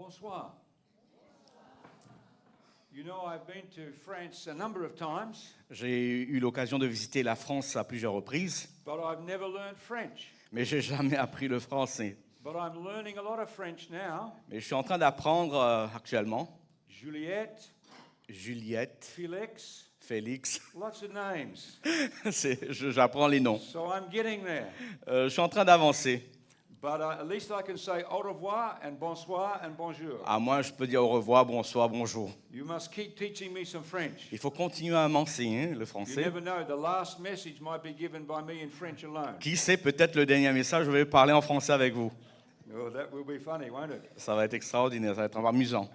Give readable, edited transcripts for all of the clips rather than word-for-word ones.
Bonsoir. You know, I've been to France a number of times, J'ai eu l'occasion de visiter la France à plusieurs reprises, but I've never learned French. mais j'ai jamais appris le français. But I'm learning a lot of French now. Mais je suis en train d'apprendre actuellement. Juliette, Juliette, Felix, Félix, lots of names. j'apprends les noms. So I'm getting there. Je suis en train d'avancer. But at least I can say au revoir and bonsoir and bonjour. À moi, je peux dire au revoir, bonsoir, bonjour. You must keep teaching me some French. Il faut continuer à m'enseigner le You français. never know, the last message might be given by me in French alone. Qui sait, peut-être le dernier message, je vais parler en français avec vous. Oh, that will be funny, won't it? Ça va être extraordinaire, ça va être amusant.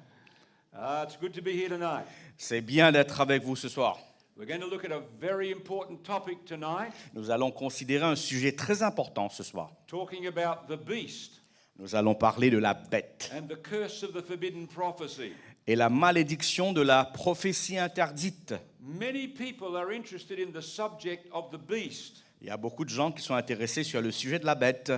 It's good to be here tonight. C'est bien d'être avec vous ce soir. We're going to look at a very important topic tonight, Nous allons considérer un sujet très important ce soir. talking about the beast Nous allons parler de la bête and the curse of the forbidden prophecy. et la malédiction de la prophétie interdite. Many people are interested in the subject of the beast. Il y a beaucoup de gens qui sont intéressés sur le sujet de la bête.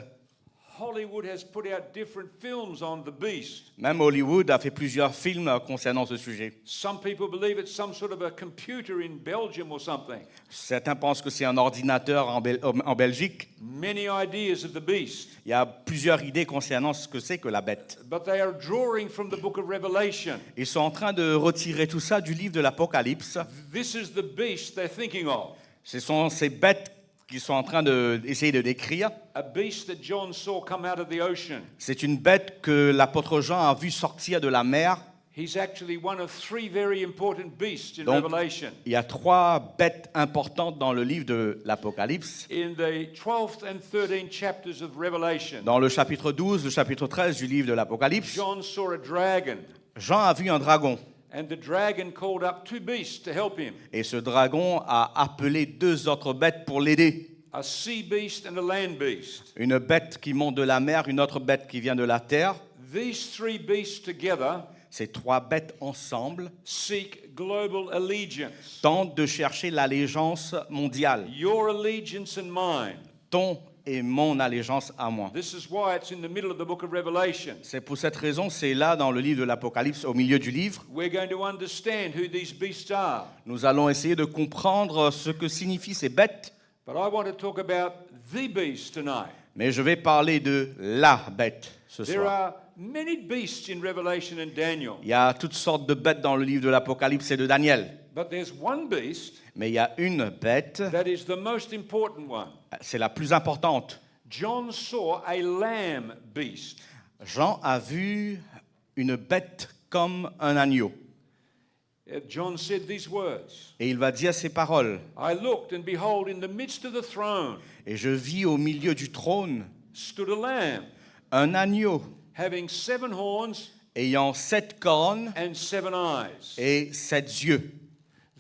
Hollywood has put out different films on the beast. Même Hollywood a fait plusieurs films concernant ce sujet. Some people believe it's some sort of a computer in Belgium or something. Certains pensent que c'est un ordinateur en Belgique. Many ideas of the beast, Il y a plusieurs idées concernant ce que c'est que la bête. but they are drawing from the book of Revelation. Ils sont en train de retirer tout ça du livre de l'Apocalypse. This is the beast they're thinking of. Ce sont ces bêtes qu'ils sont en train d'essayer de décrire. A beast that John saw come out of the ocean. C'est une bête que l'apôtre Jean a vu sortir de la mer. He's actually one of three very important beasts in Donc, Revelation. il y a 3 bêtes importantes dans le livre de l'Apocalypse. In the 12th and 13th chapters of Revelation, Dans le chapitre 12, le chapitre 13 du livre de l'Apocalypse, John saw a dragon, Jean a vu un dragon. and the dragon called up two beasts to help him, Et ce dragon a appelé 2 autres bêtes pour l'aider. a sea beast and a land beast. Une bête qui monte de la mer, une autre bête qui vient de la terre. These three beasts together Ces 3 bêtes ensemble seek global allegiance. tentent de chercher l'allégeance mondiale. Your allegiance and mine. Ton et mon allégeance à moi. This is why it's in the middle of the book of Revelation. C'est pour cette raison, c'est là dans le livre de l'Apocalypse, au milieu du livre. We're going to understand who these beasts are. Nous allons essayer de comprendre ce que signifient ces bêtes. But I want to talk about the beast tonight. Mais je vais parler de la bête ce There soir. are many beasts in Revelation and Daniel, Il y a toutes sortes de bêtes dans le livre de l'Apocalypse et de Daniel. but there's one beast Mais il y a une bête, that is the most important one. c'est la plus importante. John saw a lamb beast. Jean a vu une bête comme un agneau. John said these words, Et il va dire ces paroles. I looked, and behold, in the midst of the throne Et je vis au milieu du trône stood a lamb, un agneau having 7 horns ayant 7 cornes and 7 eyes. et 7 yeux.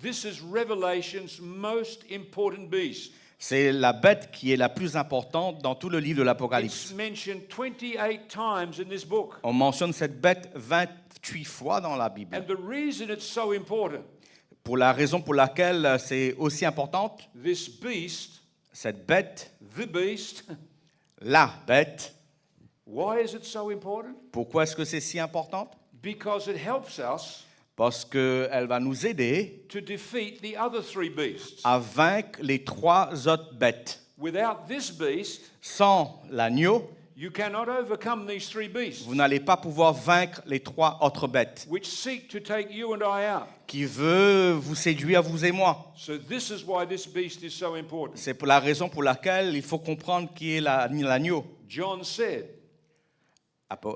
This is Revelation's most important beast. C'est la bête qui est la plus importante dans tout le livre de It's l'Apocalypse. mentioned 28 times in this book. On mentionne cette bête 28 fois dans la Bible. And the reason it's so important, Pour la raison pour laquelle c'est aussi importante, this beast, cette bête, the beast, la bête, why is it so important? pourquoi est-ce que c'est si important? Because it helps us Parce qu'elle va nous aider to defeat the other 3 beasts. à vaincre les 3 autres bêtes. Without this beast, Sans l'agneau, you cannot overcome these 3 beasts, vous n'allez pas pouvoir vaincre les 3 autres bêtes which seek to take you and I out. qui veut vous séduire, vous et moi. So this is why this beast is so important. C'est pour la raison pour laquelle il faut comprendre qui est l'agneau. John said,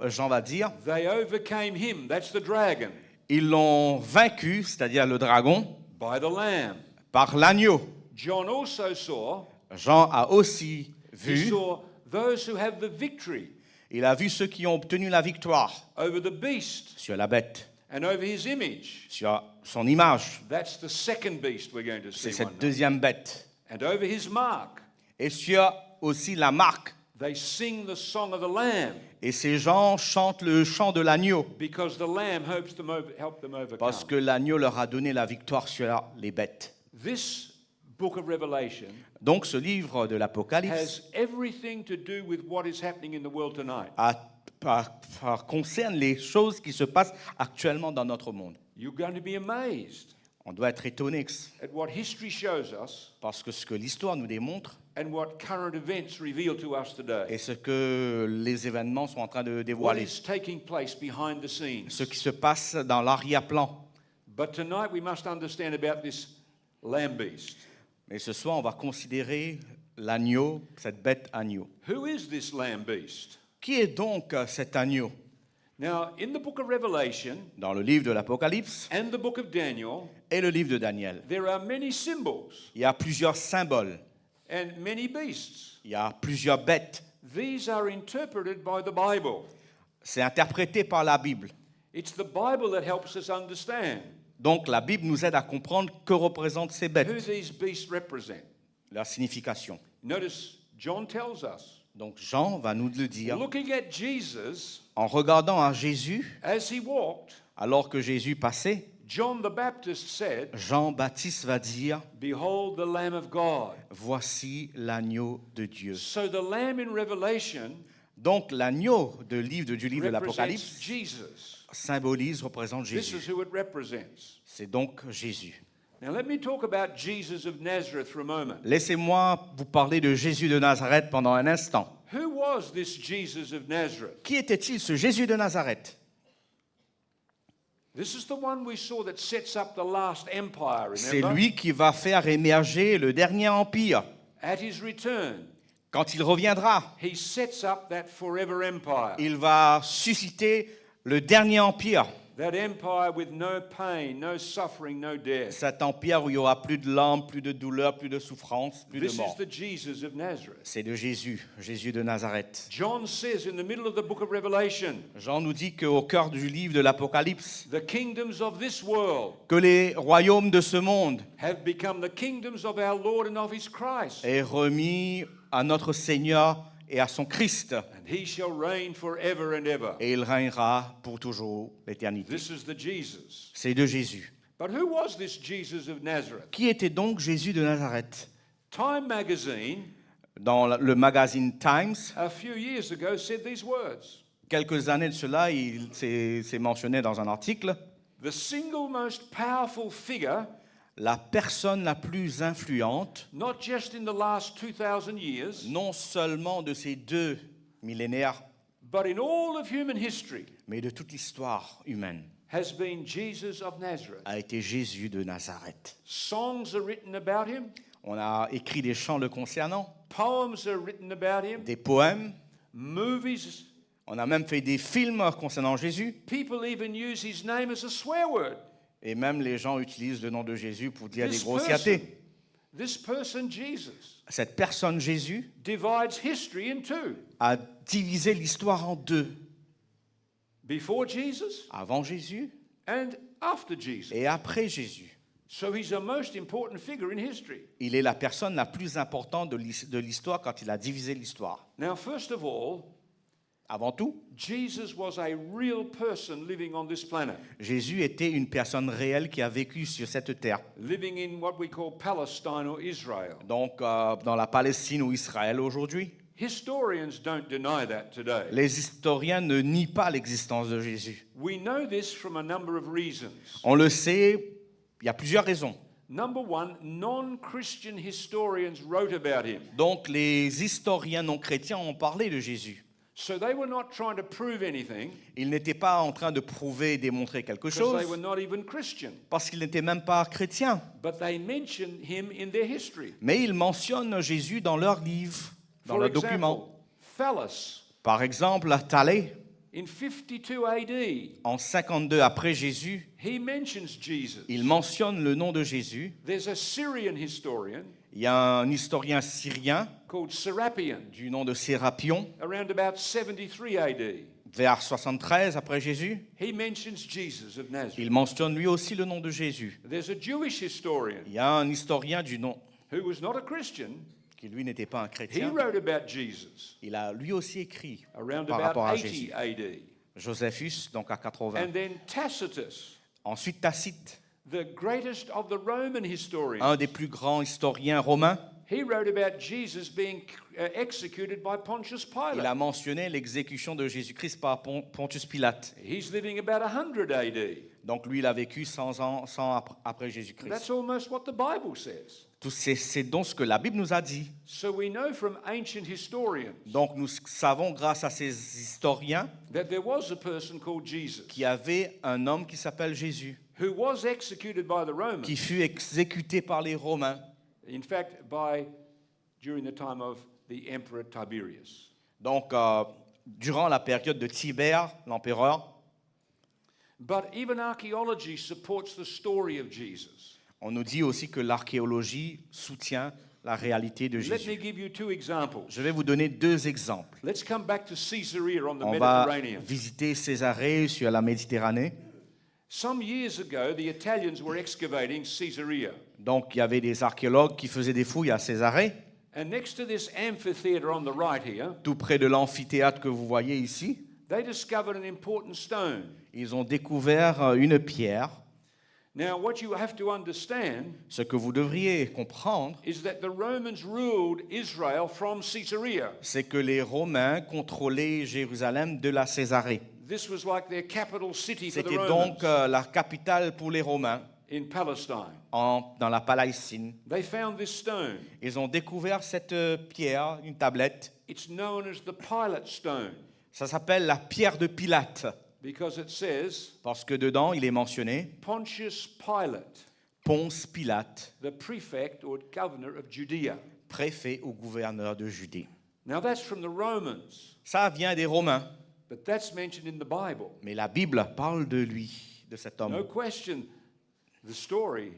Jean va dire, they overcame him, that's the dragon, ils l'ont vaincu, c'est-à-dire le dragon, by the lamb. par l'agneau. John also saw, Jean a aussi he vu, saw those who have the victory il a vu ceux qui ont obtenu la victoire over the beast sur la bête, and over his image. sur son image. That's the second beast we're going to C'est see one cette day. deuxième bête. And over his mark, Et sur aussi la marque. they sing the song of the lamb Et ces gens chantent le chant de l'agneau because the lamb helps them help them parce overcome. que l'agneau leur a donné la victoire sur les bêtes. This book of Revelation Donc ce livre de l'Apocalypse has everything to do with what is happening in the world tonight. a concerne les choses qui se passent actuellement dans notre monde. You're going to be amazed On doit être étonné at what history shows us parce que ce que l'histoire nous démontre and what current events reveal to us today. et ce que les événements sont en train de What dévoiler, is taking place behind the scenes. ce qui se passe dans l'arrière-plan. But tonight we must understand about this lamb beast. Mais ce soir, on va considérer l'agneau, cette bête agneau. Who is this lamb beast? Qui est donc cet agneau? Now, in the book of Revelation Dans le livre de l'Apocalypse and the book of Daniel, et le livre de Daniel, there are many symbols il y a plusieurs symboles, and many beasts. il y a plusieurs bêtes. These are interpreted by the Bible. C'est interprété par la Bible. It's the Bible that helps us understand Donc la Bible nous aide à comprendre que représentent ces who bêtes, these beasts represent. leur signification. Notice John tells us, Donc Jean va nous le dire. looking at Jesus En regardant à Jésus, as he walked, alors que Jésus passait, John the Baptist said, Jean-Baptiste va dire, "Behold the Lamb of God." voici l'agneau de Dieu. So the lamb in Revelation Donc l'agneau du livre de represents l'Apocalypse Jesus. symbolise, représente This Jésus. is who it represents. C'est donc Jésus. Now let me talk about Jesus of Nazareth for a moment. Laissez-moi vous parler de Jésus de Nazareth pendant un instant. Who was this Jesus of Nazareth? Qui était-il ce Jésus de Nazareth? This is the one we saw that sets up the last empire, C'est remember? lui qui va faire émerger le dernier empire. At his return, Quand il reviendra, he sets up that forever empire. il va susciter le dernier empire. That empire with no pain, no suffering, no death. Cet empire où il n'y aura plus de larmes, plus de douleur, plus de souffrance, plus de This is mort. the Jesus of Nazareth. C'est de Jésus, Jésus de Nazareth. John says in the middle of the book of Revelation, Jean nous dit qu'au cœur du livre de l'Apocalypse, the kingdoms of this world que les royaumes de ce monde have become the kingdoms of our Lord and of his Christ. est remis à notre Seigneur et à son Christ. And he shall reign forever and ever. Et il régnera pour toujours l'éternité. This is the Jesus. C'est de Jésus. But who was this Jesus of Nazareth? Qui était donc Jésus de Nazareth? Time magazine, Dans le magazine Times, a few years ago, said these words: quelques années de cela, c'est mentionné dans un article, the single most powerful figure, la personne la plus influente, not just in the last 2,000 years, non seulement de ces 2 millénaires, but in all of human history, mais de toute l'histoire humaine, has been Jesus of Nazareth. a été Jésus de Nazareth. Songs are written about him, On a écrit des chants le concernant, poems are written about him, des poèmes, movies. on a même fait des films concernant Jésus, People even use his name as a swear word. et même les gens utilisent le nom de Jésus pour dire des This grossièretés. person, Jesus, Cette personne, Jésus, divides history in two. a divisé l'histoire en 2. Before Jesus Avant Jésus and after Jesus. et après Jésus. So he's a most important figure in history. Il est la personne la plus importante de l'histoire quand il a divisé l'histoire. Now, first of all, Avant tout, Jesus was a real person living on this planet, Jésus était une personne réelle qui a vécu sur cette terre. living in what we call Palestine or Israel. Donc, dans la Palestine ou Israël aujourd'hui, Historians don't deny that today. les historiens ne nient pas l'existence de Jésus. We know this from a number of reasons. On le sait, il y a plusieurs raisons. Number one, non-Christian historians wrote about him. Donc, les historiens non chrétiens ont parlé de Jésus. So they were not trying to prove anything Ils n'étaient pas en train de prouver et démontrer quelque because chose they were not even Christian. parce qu'ils n'étaient même pas chrétiens. But they mentioned him in their history. Mais ils mentionnent Jésus dans leurs livres, dans For leurs example, documents. Thales, Par exemple, Thalès, in 52 AD, en 52 après Jésus, he mentions Jesus. il mentionne le nom de Jésus. There's a Syrian historian Il y a un historien syrien called Serapion, du nom de Sérapion, around about 73 AD. vers 73 après Jésus. He mentions Jesus of Nazareth. Il mentionne lui aussi le nom de Jésus. There's a Jewish historian Il y a un historien du nom who was not a Christian. qui lui n'était pas un He chrétien. wrote about Jesus Il a lui aussi écrit around par about rapport à 80 Jésus. AD. Josephus, donc à 80. And then Tacitus, Ensuite Tacite, the greatest of the Roman historians. un des plus grands historiens romains, He wrote about Jesus being executed by Pontius Il a Pilate. mentionné l'exécution de Jésus-Christ par Pontius Pilate. He's living about 100 AD. Donc lui, il a vécu 100 ans après That's Jésus-Christ. almost what the Bible says. C'est donc ce que la Bible nous a dit. So we know from ancient historians Donc nous savons grâce à ces historiens that there was a person called Jesus qu'il y avait un homme qui s'appelle Jésus, who was executed by the qui Romans. fut exécuté par les Romains. In fact, during the time of the Emperor Tiberius. Donc durant la période de Tibère, l'empereur, But even archaeology supports the story of Jesus. on nous dit aussi que l'archéologie soutient la réalité de Let me Jésus. give you two examples. Je vais vous donner deux exemples. Let's come back to Caesarea on the On va Mediterranean. visiter Césarée sur la Méditerranée. Some years ago, the Italians were excavating Caesarea. Donc il y avait des archéologues qui faisaient des fouilles à Césarée, And next to this amphitheater on the right here, tout près de l'amphithéâtre que vous voyez ici. they discovered an important stone. Ils ont découvert une pierre. Now, what you have to understand Ce que vous devriez comprendre, is that the Romans ruled Israel from Caesarea. c'est que les Romains contrôlaient Jérusalem de la Césarée. This was like their capital city for the C'était Romans donc la capitale pour les Romains in Palestine. dans la Palestine. They found this stone. Ils ont découvert cette pierre, une tablette. It's known as the Pilate stone Ça s'appelle la pierre de Pilate, because it says parce que dedans, il est mentionné Pontius Pilate, Ponce Pilate, the prefect or governor of Judea. préfet ou gouverneur de Judée. Now that's from the Romans, Ça vient des Romains, but that's mentioned in the Bible. mais la Bible parle de lui, de cet No homme. question, the story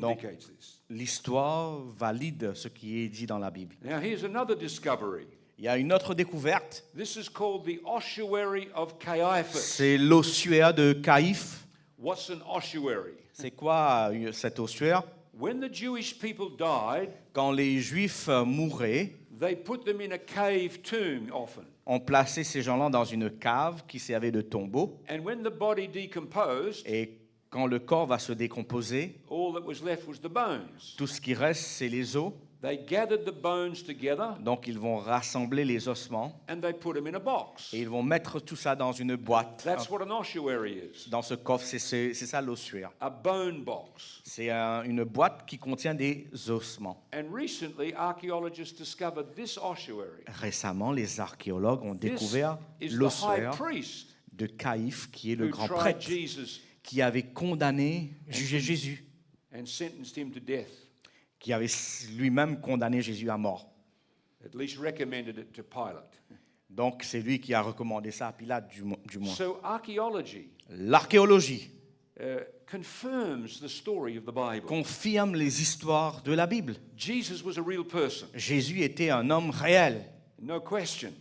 Donc, indicates this. l'histoire valide ce qui est dit dans la Bible. Now here's another discovery. Il y a une autre découverte, This is called the ossuary of Caiaphas. c'est l'ossuaire de Caïphe. What's an ossuary? C'est quoi cet ossuaire? When the Jewish people died, Quand les Juifs mouraient, they put them in a cave tomb often. on plaçait ces gens-là dans une cave qui servait de tombeau. And when the body decomposed, Et quand le corps va se décomposer, all that was left was the bones. tout ce qui reste, c'est les os. They gathered the bones together Donc, ils vont rassembler les ossements and they put them in a box. et ils vont mettre tout ça dans une boîte. That's what an ossuary is. Dans ce coffre, c'est ça l'ossuaire. A bone box. C'est une boîte qui contient des ossements. And recently, archaeologists discovered this ossuary. Récemment, les archéologues ont This découvert is the high l'ossuaire priest de Caïphe, qui est le who grand tried prêtre, Jesus qui avait condamné, jugé Jésus, and sentenced him to death. qui avait lui-même condamné Jésus à mort. At least recommended it to Pilate. Donc, c'est lui qui a recommandé ça à Pilate, du moins. So archaeology L'archéologie confirms the story of the Bible. confirme les histoires de la Bible. Jesus was a real person, Jésus était un homme réel. no question.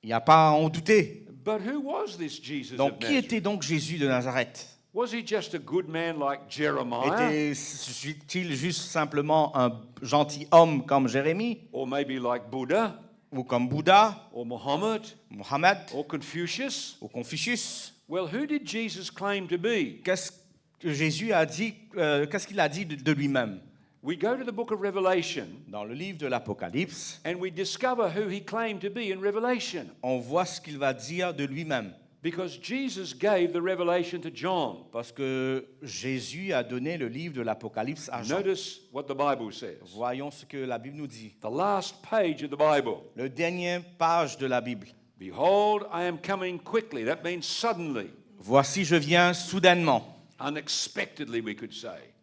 Il n'y a pas à en douter. But who was this Jesus Donc, of qui Nazareth? était donc Jésus de Nazareth? Was he just a good man like Jeremiah? Était-il juste simplement un gentil homme comme Jérémie, Or maybe like Buddha? ou comme Bouddha, Or Muhammad? Mohammed, Or Confucius? ou Confucius? Well, who did Jesus claim to be? Qu'est-ce que Jésus a dit, qu'est-ce qu'il a dit de lui-même? We go to the book of Revelation Dans le livre de l'Apocalypse, and we discover who he claimed to be in Revelation. on voit ce qu'il va dire de lui-même. Because Jesus gave the revelation to John. Parce que Jésus a donné le livre de l'Apocalypse à Jean. Notice what the Bible says. Voyons ce que la Bible nous dit. The last page of the Bible. Le dernier page de la Bible. Behold, I am coming quickly. That means suddenly, Voici, je viens soudainement. unexpectedly, we could say.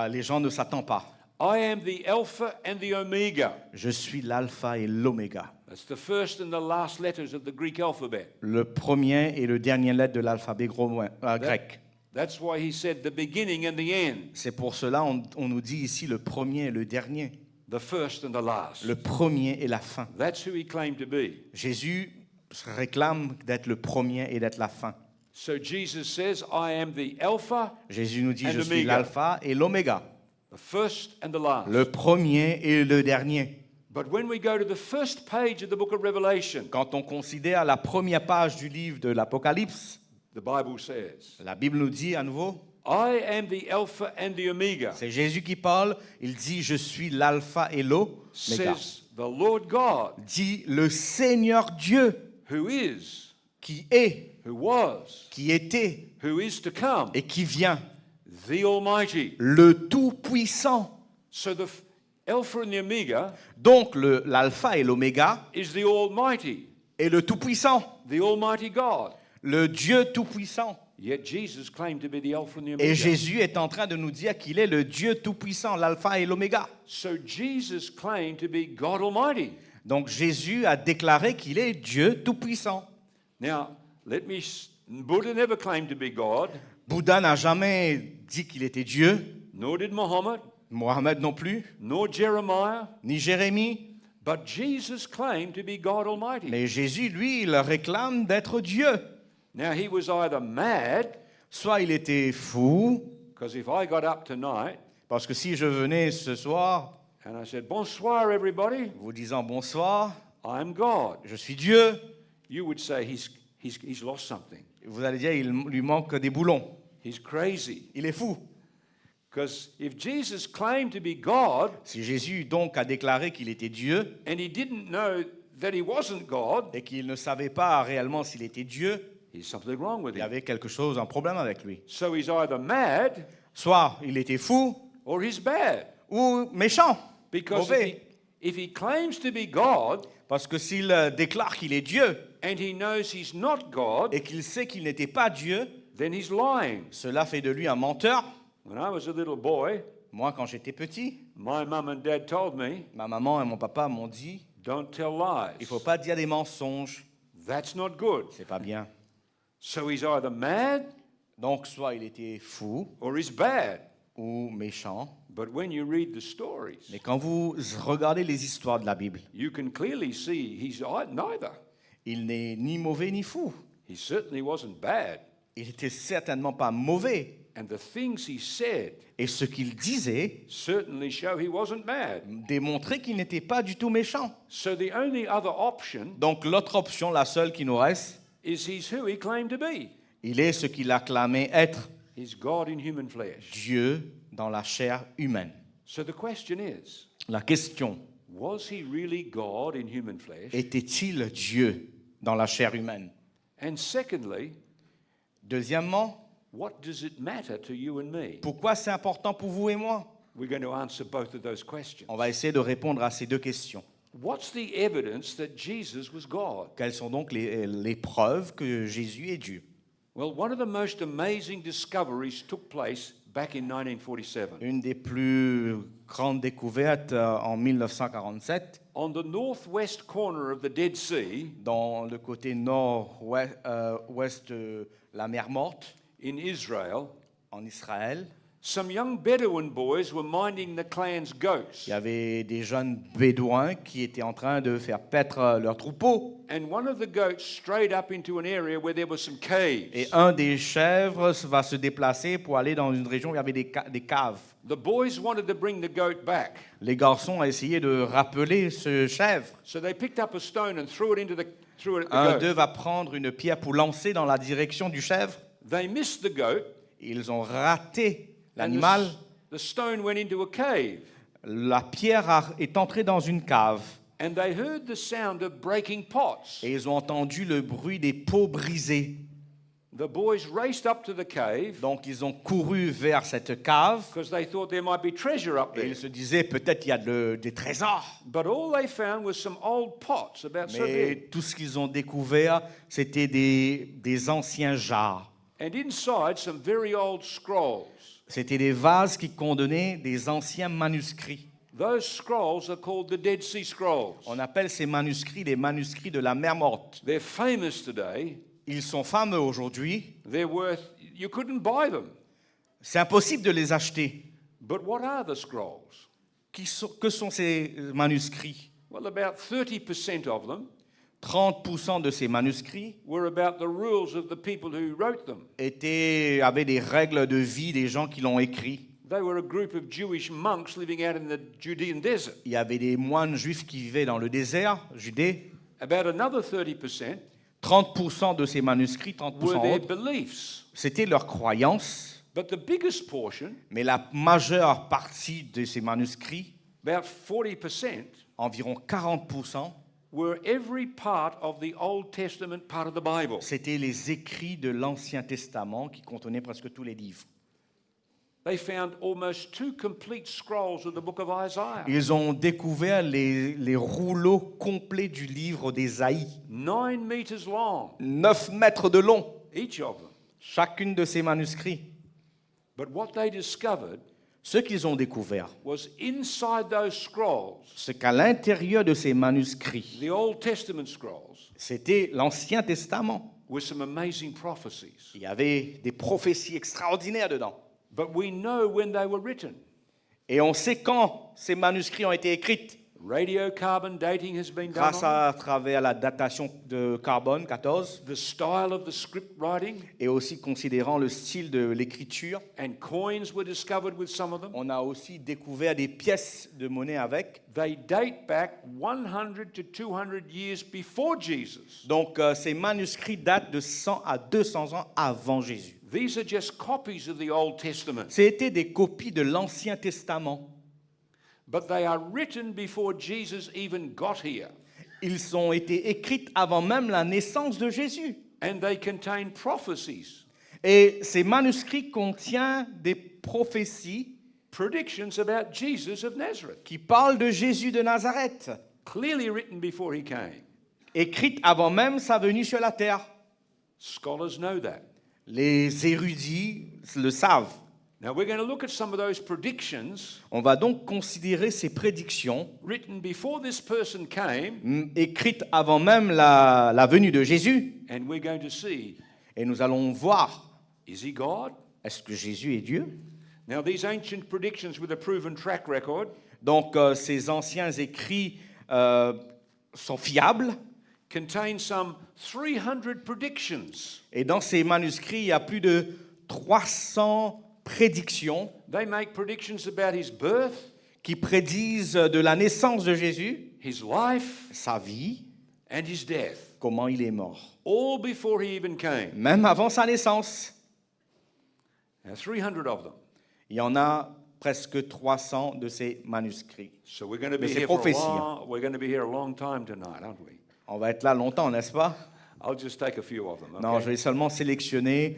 Les gens ne s'attendent pas. I am the Alpha and the Omega. Je suis l'alpha et l'oméga. That's the first and the last letters of the Greek alphabet. Le premier et le dernier lettre de l'alphabet grec. That's why he said the beginning and the end, C'est pour cela on nous dit ici le premier et le dernier. the first and the last. Le premier et la fin. That's who he claimed to be. Jésus se réclame d'être le premier et d'être la fin. So Jesus says, I am the Alpha, Jésus nous dit, And je suis Omega. l'alpha et l'oméga. the first and the last. Le premier et le dernier. But when we go to the first page of the book of Revelation, Quand on considère la première page du livre de l'Apocalypse, the Bible says, la Bible nous dit à nouveau, I am the Alpha and the Omega, C'est Jésus qui parle. Il dit, je suis l'alpha et l'oméga. says the Lord God, Dit le Seigneur Dieu who is, qui est, who was, qui était who is to come, et qui vient. the Almighty. Le Tout-Puissant. So the Alpha and the Omega Donc l'alpha et l'oméga is the Almighty, est le Tout-Puissant. the Almighty God. Le Dieu Tout-Puissant. Yet Jesus claimed to be the Alpha and the Et Omega. Jésus est en train de nous dire qu'il est le Dieu Tout-Puissant, l'alpha et l'oméga. So Jesus claimed to be God Almighty. Donc Jésus a déclaré qu'il est Dieu Tout-Puissant. Now, Buddha never claimed to be God, Bouddha n'a jamais dit qu'il était Dieu, nor did Muhammad, Mohammed non plus, nor Jeremiah, ni Jérémie. but Jesus claimed to be God Almighty. Mais Jésus, lui, il réclame d'être Dieu. Now, he was either mad, Soit il était fou, because if I got up tonight parce que si je venais ce soir, and I said, Bonsoir, everybody, vous disant bonsoir, I'm God, je suis Dieu, you would say he's lost something. vous allez dire, il lui manque des boulons. He's crazy. Il est fou. Because if Jesus claimed to be God Si Jésus donc a déclaré qu'il était Dieu and he didn't know that he wasn't God, et qu'il ne savait pas réellement s'il était Dieu, there's something wrong with il y him. avait quelque chose, un problème avec lui. So he's either mad Soit il était fou or he's bad. ou méchant, Because mauvais. if he claims to be God Parce que s'il déclare qu'il est Dieu and he knows he's not God, et qu'il sait qu'il n'était pas Dieu, then he's lying. cela fait de lui un menteur. When I was a little boy, Moi, quand j'étais petit, my mum and dad told me, ma maman et mon papa m'ont dit, don't tell il lies. ne faut pas dire des mensonges, That's not good. c'est pas bien. So he's either mad Donc, soit il était fou or he's bad. ou méchant. But when you read the stories, Mais quand vous regardez les histoires de la Bible, you can clearly see he's neither. il n'est ni mauvais ni fou. He certainly wasn't bad. Il n'était certainement pas mauvais. And the things he said Et ce qu'il disait certainly show he wasn't mad. démontrait qu'il n'était pas du tout méchant. So the only other option Donc l'autre option, la seule qui nous reste, is he's who he claimed to be. il est ce qu'il a clamé être, He's God in human flesh. Dieu dans la chair humaine. So the question is, La question, was he really God in human flesh? était-il Dieu dans la chair humaine? And secondly, Deuxièmement, what does it matter to you and me? pourquoi c'est important pour vous et moi? We're going to answer both of those questions. On va essayer de répondre à ces deux questions. What's the evidence that Jesus was God? Quelles sont donc les preuves que Jésus est Dieu? Well, one of the most amazing discoveries took place back in 1947. Une des plus grandes découvertes en 1947, On the northwest corner of the Dead Sea dans le côté nord-ouest de la mer Morte, in Israel, en Israël, some young Bedouin boys were minding the clan's goats. il y avait des jeunes bédouins qui étaient en train de faire paître leurs troupeaux. And one of the goats strayed up into an area where there were some Et caves. un des chèvres va se déplacer pour aller dans une région où il y avait des caves. The boys wanted to bring the goat back. Les garçons ont essayé de rappeler ce chèvre. So they picked up a stone and threw it at the Un goat. d'eux va prendre une pierre pour lancer dans la direction du chèvre. They missed the goat. Ils ont raté And l'animal. the stone went into a cave. La pierre est entrée dans une cave. And they heard the sound of breaking pots. Et ils ont entendu le bruit des pots brisés. The boys raced up to the cave Donc ils ont couru vers cette cave. because they thought there might be treasure up Et there. ils se disaient, peut-être il y a des trésors. But all they found was some old pots about so Mais big. tout ce qu'ils ont découvert, c'était des anciens jarres. And inside, some very old scrolls. C'était des vases qui contenaient des anciens manuscrits. Those scrolls are called the Dead Sea Scrolls. On appelle ces manuscrits les manuscrits de la mer Morte. They're famous today. Ils sont fameux aujourd'hui. They're worth, you couldn't buy them. C'est impossible de les acheter. But what are the scrolls? Que sont ces manuscrits? Well, about 30% of them 30% de ces manuscrits were about the rules of the people who wrote them. avaient des règles de vie des gens qui l'ont écrit. They were a group of Jewish monks living out in the Judean desert. Il y avait des moines juifs qui vivaient dans le désert, Judée. About another 30% 30% de ces manuscrits, 30% were their autres, beliefs. c'était leurs croyances. But the biggest portion, Mais la majeure partie de ces manuscrits, about 40%, environ 40%, were every part of the Old Testament part of the Bible. c'était les écrits de l'Ancien Testament qui contenaient presque tous les livres. They found almost 2 complete scrolls of the book of Isaiah, Ils ont découvert les rouleaux complets du livre d'Ésaïe, 9 meters long, 9 mètres de long, each of them. chacune de ces manuscrits. But what they discovered Ce qu'ils ont découvert, was inside those scrolls, c'est qu'à l'intérieur de ces manuscrits, the Old Testament scrolls, c'était l'Ancien Testament. were some amazing prophecies. Il y avait des prophéties extraordinaires dedans. But we know when they were written. Et on sait quand ces manuscrits ont été écrits, Radiocarbon dating has been done grâce on à travers la datation de carbone 14, it, the style of the script writing, et aussi considérant le style de l'écriture. and coins were discovered with some of them. On a aussi découvert des pièces de monnaie avec. They date back 100 to 200 years before Jesus. Donc ces manuscrits datent de 100 à 200 ans avant Jésus. These are just copies of the Old Testament, C'était des copies de l'Ancien Testament. but they are written before Jesus even got here. Ils ont été écrits avant même la naissance de Jésus. And they contain prophecies, Et ces manuscrits contiennent des prophéties predictions about Jesus of Nazareth, qui parlent de Jésus de Nazareth, clearly written before he came. écrites avant même sa venue sur la terre. Scholars know that. Les érudits le savent. Now we're going to look at some of those predictions On va donc considérer ces prédictions written before this person came, écrites avant même la venue de Jésus. and we're going to see, Et nous allons voir, is he God? est-ce que Jésus est Dieu? Now these ancient predictions with a proven track record Donc ces anciens écrits sont fiables. contain some 300 predictions. Et dans ces manuscrits, il y a plus de 300 prédictions They make predictions about his birth, qui prédisent de la naissance de Jésus, his life, sa vie, and his death, comment il est mort, all before he even came. même avant sa naissance. Now 300 of them. Il y en a presque 300 de ces manuscrits. So we're going to be Mais c'est here for a prophétie, long, we're going to be here a long time tonight, aren't we? On va être là longtemps, n'est-ce pas? I'll just take a few of them. Non, je Okay? vais seulement sélectionner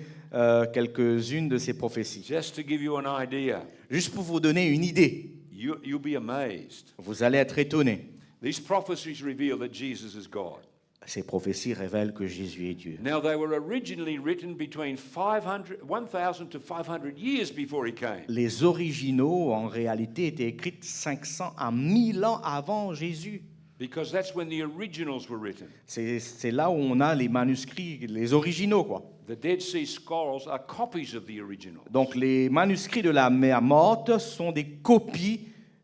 quelques-unes de ces prophéties. Just to give you an idea, Juste pour vous donner une idée, you'll be amazed. vous allez être étonnés. These prophecies reveal that Jesus is God. Ces prophéties révèlent que Jésus est Dieu. Now, they were originally written between 1,000 to 500 years before he came. Les originaux, en réalité, étaient écrits 500 à 1000 ans avant Jésus. Because that's when the originals were written. C'est là où on a les manuscrits, les originaux, quoi. The Dead Sea Scrolls are copies of the originals. Donc les manuscrits de la mer morte sont des copies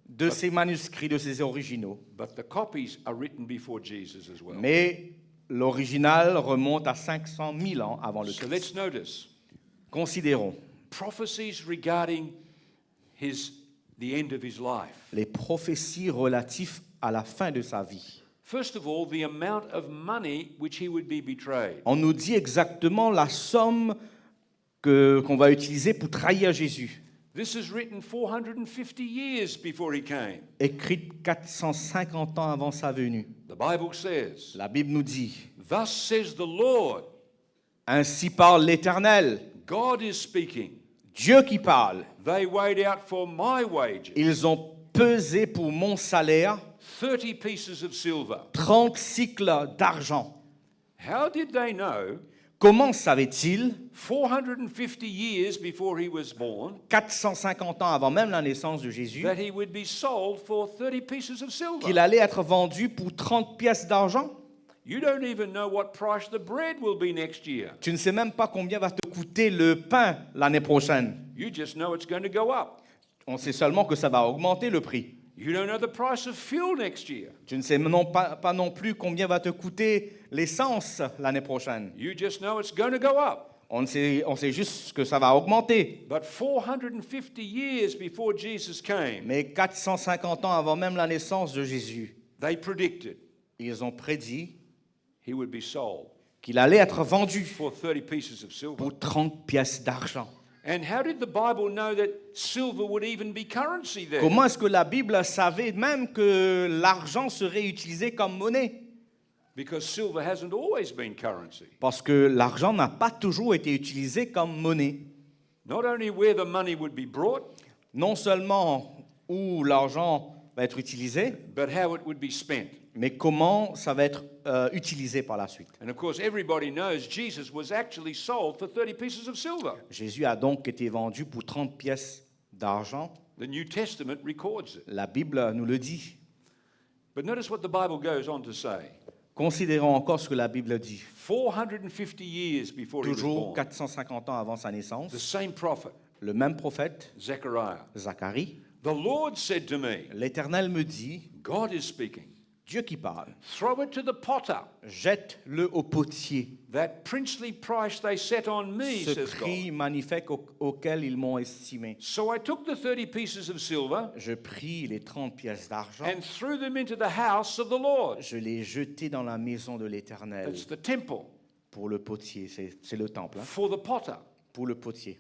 de ces manuscrits, de ces originaux. But the copies are written before Jesus as well. Mais l'original remonte à 500 000 ans avant le So Christ. let's notice Considérons prophecies regarding the end of his life. les prophéties relatives à la fin de sa vie. First of all, the amount of money which he would be betrayed. On nous dit exactement la somme qu'on va utiliser pour trahir Jésus, This is written 450 years before he came. écrite 450 ans avant sa venue. The Bible says, La Bible nous dit, "Thus says the Lord, ainsi parle l'Éternel, God is speaking. Dieu qui parle. They weighed out for my wages Ils ont pesé pour mon salaire 30 pieces of silver." 30 cycles d'argent. How did they know Comment savait-il, 450 years before he was born 450 ans avant même la naissance de Jésus, that he would be sold for 30 pieces of silver? qu'il allait être vendu pour 30 pièces d'argent? You don't even know what price the bread will be next year. Tu ne sais même pas combien va te coûter le pain l'année prochaine. You just know it's going to go up. On sait seulement que ça va augmenter le prix. You don't know the price of fuel next year. Tu ne sais pas non plus combien va te coûter l'essence l'année prochaine. You just know it's going to go up. On sait juste que ça va augmenter. But 450 years before Jesus came, Mais 450 ans avant même la naissance de Jésus, they predicted ils ont prédit he would be sold qu'il allait être vendu for 30 pieces of silver. pour 30 pièces d'argent. And how did the Bible know that silver would even be currency there? Comment est-ce que la Bible savait même que l'argent serait utilisé comme monnaie? Because silver hasn't always been currency. Parce que l'argent n'a pas toujours été utilisé comme monnaie. Not only where the money would be brought, Non seulement où l'argent va être utilisé, but how it would be spent. mais comment ça va être utilisé par la suite. And of course, everybody knows Jesus was actually sold for 30 pieces of silver. Jésus a donc été vendu pour 30 pièces d'argent. The New Testament records it. La Bible nous le dit. But notice what the Bible goes on to say. Considérons encore ce que la Bible dit. 450 years before he was Toujours born, 450 ans avant sa the naissance, same prophet, le même prophète, Zechariah, Zacharie, the Lord said to me, l'Éternel me dit, God is speaking, Dieu qui parle, throw it to the potter. jette-le au potier. That princely price they set on me, Ce says prix God. magnifique auquel ils m'ont estimé. So I took the 30 pieces of silver Je pris les 30 pièces d'argent, and threw them into the house of the Lord. je les jetai dans la maison de l'Éternel. That's the temple Pour le potier, c'est le temple, hein, for the potter. pour le potier.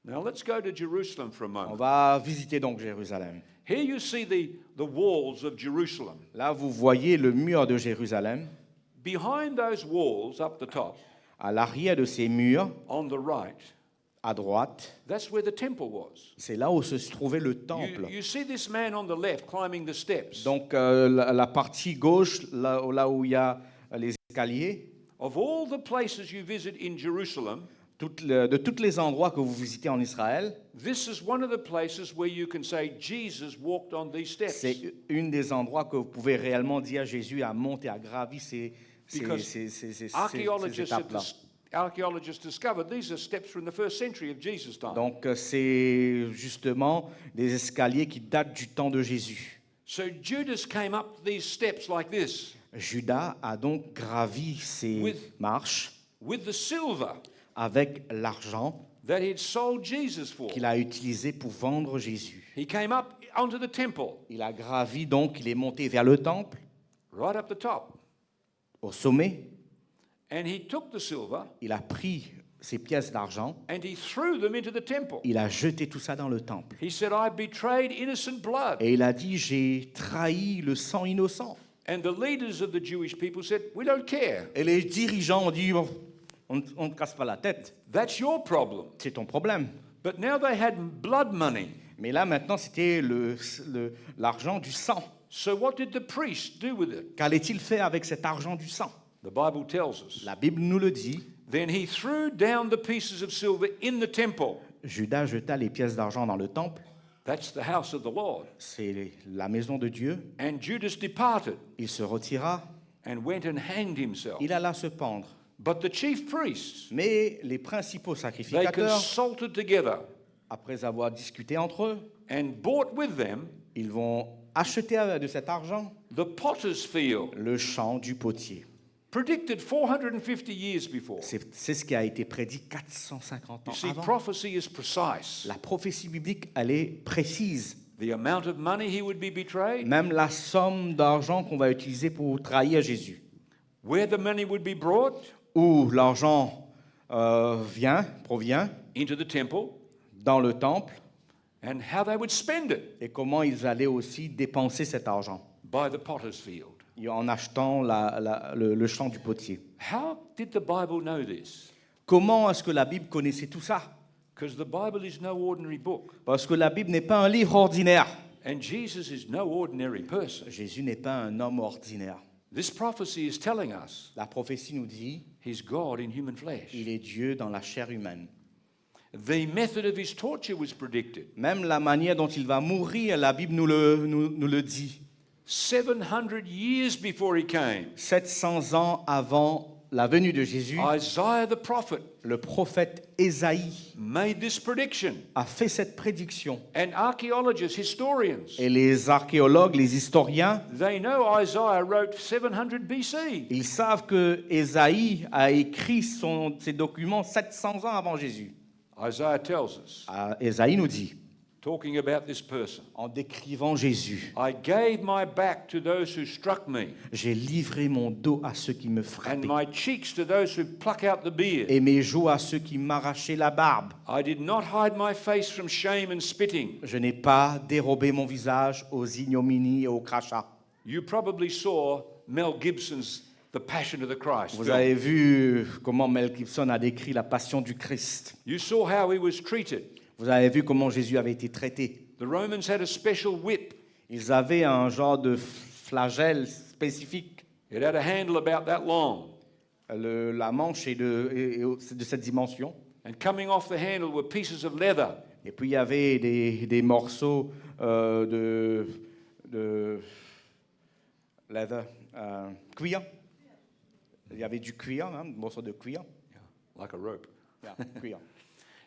Now let's go to Jerusalem for a On moment. va visiter donc Jérusalem. Here you see the walls of Jerusalem. Là, vous voyez le mur de Jérusalem. Behind those walls up the top, À l'arrière de ces murs, on the right, à droite, that's where the temple was. c'est là où se trouvait le temple. You see this man on the left climbing the steps. Donc, la partie gauche, là où il y a les escaliers, Of all the places you visit in Jerusalem, de tous les endroits que vous visitez en Israël, this is one of the places where you can say Jesus walked on these steps. c'est une des endroits que vous pouvez réellement dire Jésus a monté, a gravi ces étapes-là. Archaeologists discovered these are steps from the first century of Jesus' time. Donc, c'est justement des escaliers qui datent du temps de Jésus. So Judas came up these steps like this Judas a donc gravi ces marches with the silver avec l'argent that he'd sold Jesus for. qu'il a utilisé pour vendre Jésus. He came up onto the temple, Il a gravi donc, il est monté vers le temple, right up the top, au sommet. and he took the silver Il a pris ces pièces d'argent, and he threw them into the temple. il a jeté tout ça dans le temple. He said, I betrayed innocent blood. Et il a dit, j'ai trahi le sang innocent. And the leaders of the Jewish people said, we don't care. Et les dirigeants ont dit, oh, on ne te casse pas la tête, That's your problem. c'est ton problème. But now they had blood money. Mais là, maintenant, c'était l'argent du sang. So what did the priest do with it? Qu'allait-il faire avec cet argent du sang? The Bible tells us. La Bible nous le dit. Then he threw down the pieces of silver in the temple. Judas jeta les pièces d'argent dans le temple. That's the house of the Lord. C'est la maison de Dieu. And Judas departed Il se retira. and went and hanged himself. Il alla se pendre. But the chief priests, Mais les principaux they sacrificateurs, consulted together après avoir discuté entre eux, and bought with them ils vont acheter de cet argent the potter's field, le champ du potier. predicted 450 years before. C'est ce qui a été prédit 450 You ans see, avant. prophecy is precise. La prophétie biblique, elle est précise. The amount of money he would be betrayed, Même la somme d'argent qu'on va utiliser pour trahir Jésus. where the money would be brought Où l'argent provient into the temple, dans le temple and how they would spend it et comment ils allaient aussi dépenser cet argent by the potter's field. en achetant le champ du potier. How did the Bible know this? Comment est-ce que la Bible connaissait tout ça? Because the Bible is no ordinary book, Parce que la Bible n'est pas un livre ordinaire. and Jesus is no ordinary person. Jésus n'est pas un homme ordinaire. This prophecy is telling us La prophétie nous dit, he's God in human flesh. il est Dieu dans la chair humaine. The method of his torture was predicted. Même la manière dont il va mourir, la Bible nous le dit. 700 years before he came, 700 ans avant la venue de Jésus, Isaiah the prophet le prophète Ésaïe made this prediction. a fait cette prédiction. And archaeologists, historians, Et les archéologues, les historiens, they know Isaiah wrote 700 BC. ils savent que Ésaïe a écrit ses documents 700 ans avant Jésus. Isaiah tells us, Ésaïe nous dit, talking about this person. en décrivant Jésus. I gave my back to those who struck me, J'ai livré mon dos à ceux qui me and frappaient, my cheeks to those who pluck out the beard. et mes joues à ceux qui m'arrachaient la barbe. I did not hide my face from shame and spitting. Je n'ai pas dérobé mon visage aux ignominies et aux crachats. You probably saw Mel Gibson's The Passion of the Christ Vous film. avez vu comment Mel Gibson a décrit la passion du Christ. You saw how he was treated. Vous avez vu comment Jésus avait été traité. The Romans had a special whip. Ils avaient un genre de flagelle spécifique. It had a handle about that long. La manche est est de cette dimension. And coming off the handle were pieces of leather. Et puis il y avait des morceaux de leather, cuir. Il y avait du cuir, hein, des morceaux de cuir. Like a rope. Yeah, cuir.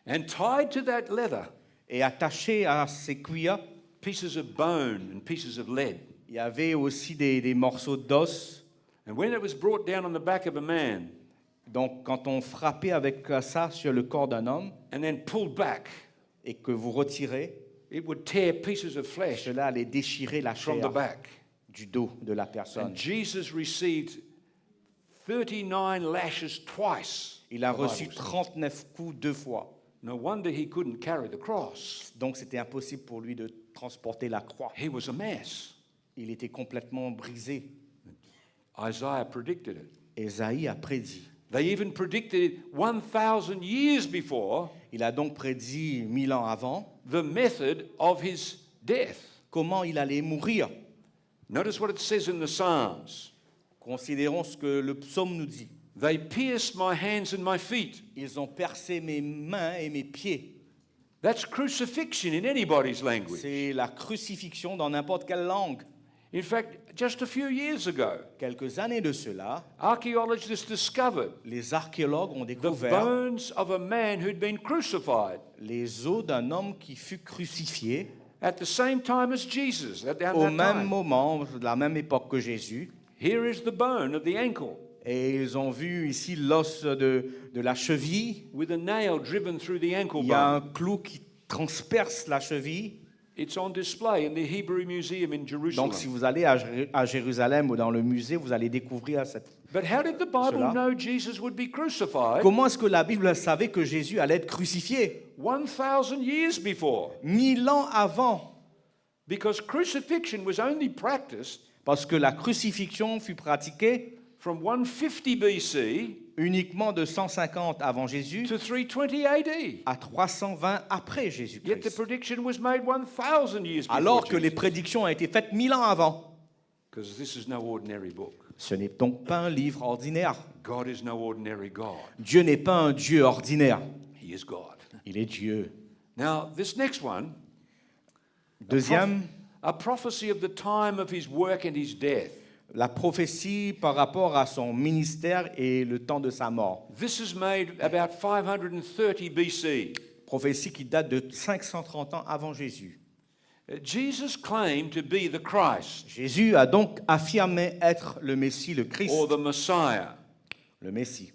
And tied to that leather, Et attaché à ces cuirs, pieces of bone and pieces of lead. il y avait aussi des morceaux d'os. And when it was brought down on the back of a man Donc quand on frappait avec ça sur le corps d'un homme and then pulled back, et que vous retirez, it would tear pieces of flesh cela allait déchirer la from the chair back. du dos de la personne. And Jesus received 39 lashes twice. Il a the reçu Bible says. 39 coups 2 fois. No wonder he couldn't carry the cross. Donc c'était impossible pour lui de transporter la croix. He was a mess. Il était complètement brisé. Isaiah predicted it. Ésaïe a prédit. They even predicted it 1,000 years before Il a donc prédit 1000 ans avant the method of his death. comment il allait mourir. Notice what it says in the Psalms. Considérons ce que le psaume nous dit. They pierced my hands and my feet. Ils ont percé mes mains et mes pieds. That's crucifixion in anybody's language. C'est la crucifixion dans n'importe quelle langue. In fact, just a few years ago, Quelques années de cela, archaeologists discovered les archéologues ont the découvert bones of a man who'd been crucified les os d'un homme qui fut crucifié at the same time as Jesus, at that au même time. moment, de la même époque que Jésus. Here is the bone of the ankle Et ils ont vu ici l'os de la cheville. with a nail driven through the ankle Il y a un bone. clou qui transperce la cheville. It's on display in the Hebrew Museum in Jerusalem. Donc si vous allez à Jérusalem ou dans le musée, vous allez découvrir cette... But how did the Bible Cela. know Jesus would be crucified Comment est-ce que la Bible savait que Jésus allait être crucifié 1,000 years before? 1000 ans avant? Because crucifixion was only practiced Parce que la crucifixion fut pratiquée from 150 BC uniquement de 150 avant Jésus to 320 AD. à 320 après Yet the Jésus-Christ. prediction was made 1,000 years before. Alors que les prédictions ont été faites 1000 ans avant. Because this is no ordinary book. Ce n'est donc pas un livre ordinaire. God is no ordinary God. Dieu n'est pas un Dieu ordinaire. He is God. Il est Dieu. Now, this next one, Deuxième, a prophecy of the time of his work and his death. la prophétie par rapport à son ministère et le temps de sa mort. This is made about 530 BC. Prophétie qui date de 530 ans avant Jésus. Jesus claimed to be the Christ Jésus a donc affirmé être le Messie, le Christ, or the Messiah. le Messie.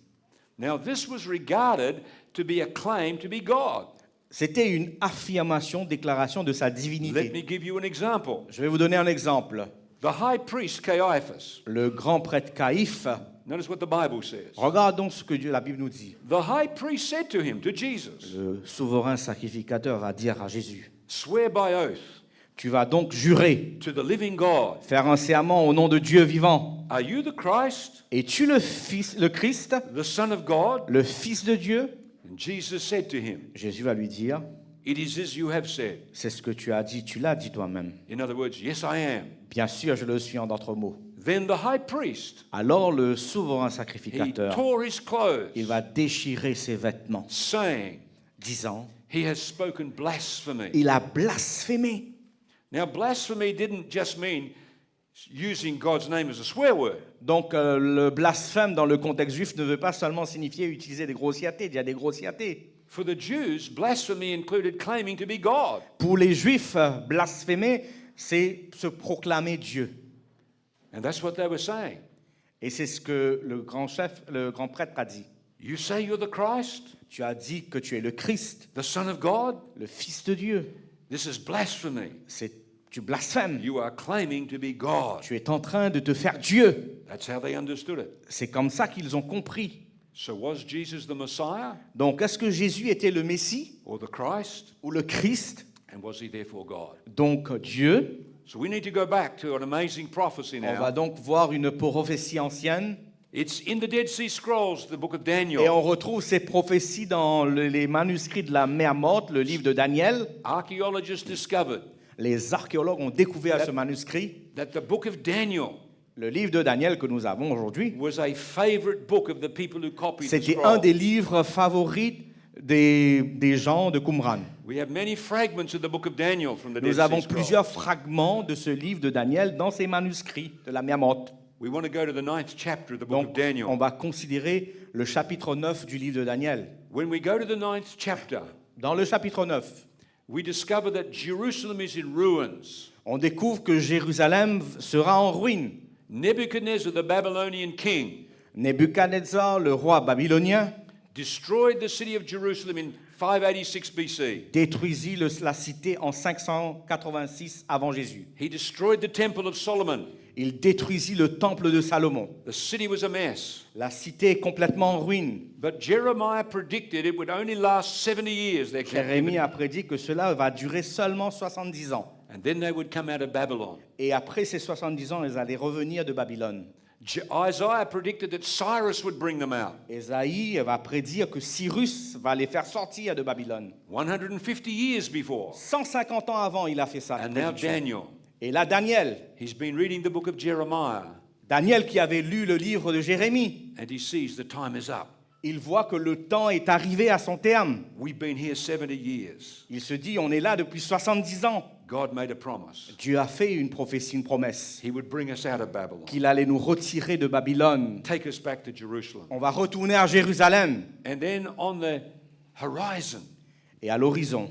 Now, this was regarded to be a claim to be God. C'était une affirmation, déclaration de sa Let divinité. me give you an example. Je vais vous donner un exemple. The high priest Caiaphas, Le grand prêtre Caïphe, notice what the Bible says. regardons ce que la Bible nous dit. The high priest said to him, to Jesus, Le souverain sacrificateur va dire à Jésus, swear by oath tu vas donc jurer, to the living God. faire un serment au nom de Dieu vivant. Are you the Christ, Es-tu le Christ, the Son of God? le Fils de Dieu? And Jesus said to him, Jésus va lui dire, it is as you have said. c'est ce que tu as dit, tu l'as dit toi-même. In other words, yes, I am. Bien sûr, je le suis en d'autres mots. Then the high priest, Alors le souverain he sacrificateur, tore his clothes, il va déchirer ses vêtements, saying, disant, he has spoken blasphemy. il a blasphémé. Now, blasphemy didn't just mean using God's name as a swear word. Donc le blasphème dans le contexte juif ne veut pas seulement signifier utiliser des grossièretés, il y a des grossièretés. For the Jews, blasphemy included claiming to be God. Pour les juifs, blasphémer, c'est se proclamer Dieu. And that's what they were saying. Et c'est ce que le grand prêtre a dit. You say you're the Christ, Tu as dit que tu es le Christ, the Son of God? le Fils de Dieu. This is blasphemy. Tu blasphèmes. You are claiming to be God. Tu es en train de te faire Dieu. That's how they understood it. C'est comme ça qu'ils ont compris. So was Jesus the Messiah Donc, est-ce que Jésus était le Messie or the Christ? ou le Christ? And was he therefore God? Donc, Dieu. So we need to go back to an amazing prophecy On va now. donc voir une prophétie ancienne. It's in the Dead Sea Scrolls, the book of Et Daniel. on retrouve ces prophéties dans les manuscrits de la mer morte, le livre de Daniel. Archaeologists discovered Les archéologues ont découvert ce manuscrit. that the book of Daniel Le livre de Daniel que nous avons aujourd'hui, was a favorite book of the people who copied the c'était un des scroll. livres favoris des gens de Qumran. We have many fragments of the book of Daniel from the Dead Nous Sea avons Scrolls. plusieurs fragments de ce livre de Daniel dans ces manuscrits de la mer morte. We want to go to the 9th chapter of the book Donc, of Daniel. on va considérer le chapitre 9 du livre de Daniel. When we go to the 9th chapter, Dans le chapitre 9, we discover that Jerusalem is in ruins. on découvre que Jérusalem sera en ruine. Nebuchadnezzar, the Babylonian king, Nebuchadnezzar, le roi babylonien, destroyed the city of Jerusalem in 586 BC. détruisit la cité en 586 avant Jésus. He destroyed the temple of Solomon. Il détruisit le temple de Salomon. The city was a mess. La cité est complètement en ruine. But Jeremiah predicted it would only last 70 years, their Jérémie captivity. a prédit que cela va durer seulement 70 ans. And then they would come out of Babylon. Et après ces 70 ans, ils allaient revenir de Babylone. Isaiah predicted that Cyrus would bring them out. Ésaïe va prédire que Cyrus va les faire sortir de Babylone. 150 years before. 150 ans avant, il a fait ça. And now prédiction. Daniel. Et là, Daniel. He's been reading the book of Jeremiah. Daniel qui avait lu le livre de Jérémie. And he sees the time is up. Il voit que le temps est arrivé à son terme. We've been here 70 years. Il se dit, on est là depuis 70 ans. God made a promise. Dieu a fait une prophétie, une promesse, He would bring us out of Babylon. qu'il allait nous retirer de Babylone. Take us back to Jerusalem. On va retourner à Jérusalem. And then on the horizon, Et à l'horizon,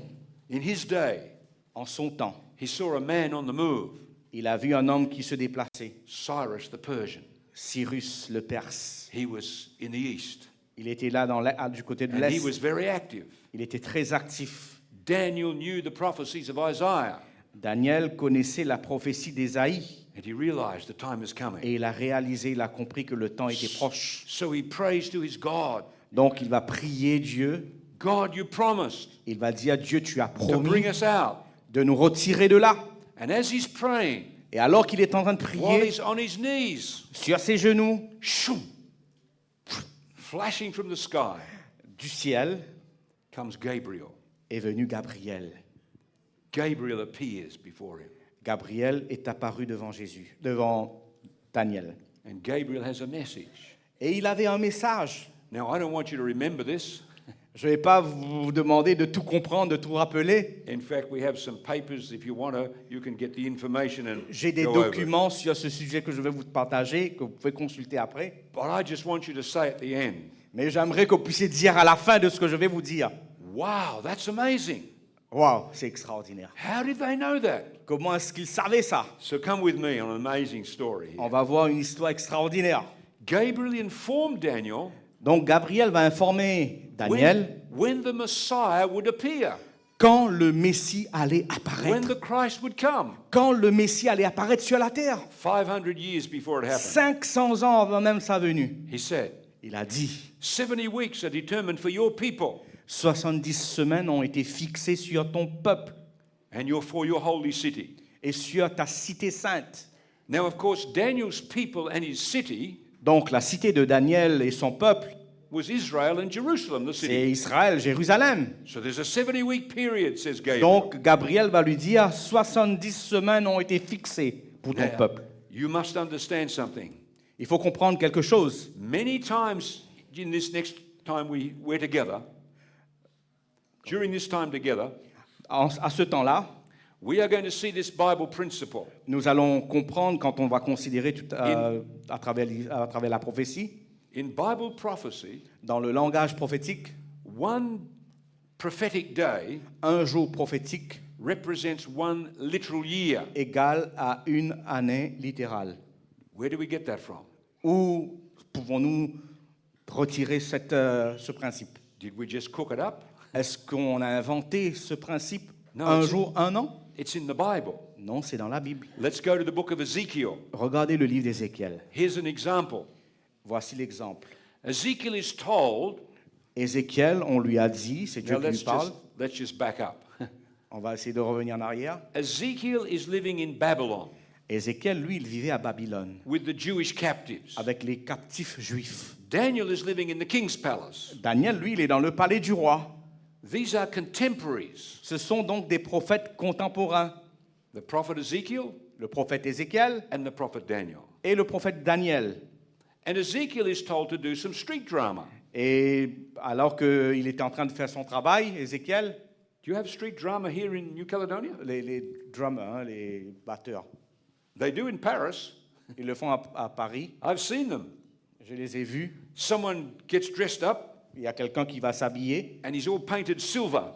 in his day, en son temps, he saw a man on the move, il a vu un homme qui se déplaçait. Cyrus the Persian. Cyrus le Perse. He was in the east. Il était là du côté de And he l'Est. was very active. Il était très actif. Daniel knew the prophecies of Isaiah. Daniel connaissait la prophétie d'Ésaïe. And he realized the time is coming. Et il a réalisé, il a compris que le temps était proche. So he prays to his God. Donc il va prier Dieu. God, you promised Il va dire, Dieu, tu as to promis bring us out. de nous retirer de là. And as he's praying, Et alors qu'il est en train de while prier he's on his knees, sur ses genoux, shoo, flashing from the sky, du ciel comes Gabriel. est venu Gabriel. Gabriel appears before him. Gabriel est apparu devant Jésus, devant Daniel. And Gabriel has a message. Et il avait un message. Now, I don't want you to remember this. Je ne vais pas vous demander de tout comprendre, de tout rappeler. In fact, we have some papers. If you want to, you can get the information and J'ai des go over it. documents sur ce sujet que je vais vous partager, que vous pouvez consulter après. But I just want you to say at the end, Mais j'aimerais que vous puissiez dire à la fin de ce que je vais vous dire. wow, that's amazing. Waouh, c'est extraordinaire. How did they know that? Comment est-ce qu'ils savaient ça? So come with me on an amazing story here. On va voir une histoire extraordinaire. Gabriel informed Daniel Donc Gabriel va informer Daniel when the Messiah would appear, quand le Messie allait when apparaître. the Christ would come. Quand le Messie allait apparaître sur la terre. 500 years before it happened. 500 ans avant même sa venue. He said, Il a dit, 70 weeks are determined for your people 70 semaines ont été fixées sur ton peuple and for your holy city. et sur ta cité sainte. Now, of course, Daniel's people and his city Donc la cité de Daniel et son peuple, was Israel and Jerusalem, the c'est city. Israël, Jérusalem. So there's a 70-week period, says Gabriel. Donc Gabriel va lui dire, 70 semaines ont été fixées pour ton Now, peuple. you must understand something. Il faut comprendre quelque chose. Many times in this next time we're together, during this time together, À ce temps-là, we are going to see this Bible principle. nous allons comprendre quand on va considérer à travers la prophétie, In Bible prophecy, dans le langage prophétique, one prophetic day un jour prophétique represents one literal year. égale à une année littérale. Where do we get that from? Où pouvons-nous retirer ce principe? Did we just cook it up? Est-ce qu'on a inventé ce principe? No, Un it's, jour, un an? it's in the Bible. Non, c'est dans la Bible. Let's go to the book of Ezekiel. Regardez le livre d'Ézéchiel. Here's an example. Voici l'exemple. Ezekiel is told. Ézéchiel, on lui a dit, c'est Dieu Now qui lui parle. let's just back up. On va essayer de revenir en arrière. Ezekiel is living in Babylon Ézéchiel, lui, il vivait à Babylone with the Jewish captives. avec les captifs juifs. Daniel is living in the king's palace. Daniel, lui, il est dans le palais du roi. These are contemporaries. Ce sont donc des prophètes contemporains. The prophet Ezekiel Le prophète Ézéchiel and the prophet Daniel. et le prophète Daniel. And Ezekiel is told to do some street drama. Et alors qu'il était en train de faire son travail, Ézéchiel, Do you have street drama here in New Caledonia? les drummers, hein, les batteurs, They do in Paris. ils le font à Paris. I've seen them. Je les ai vus. Someone gets dressed up Il y a quelqu'un qui va s'habiller and he's all painted silver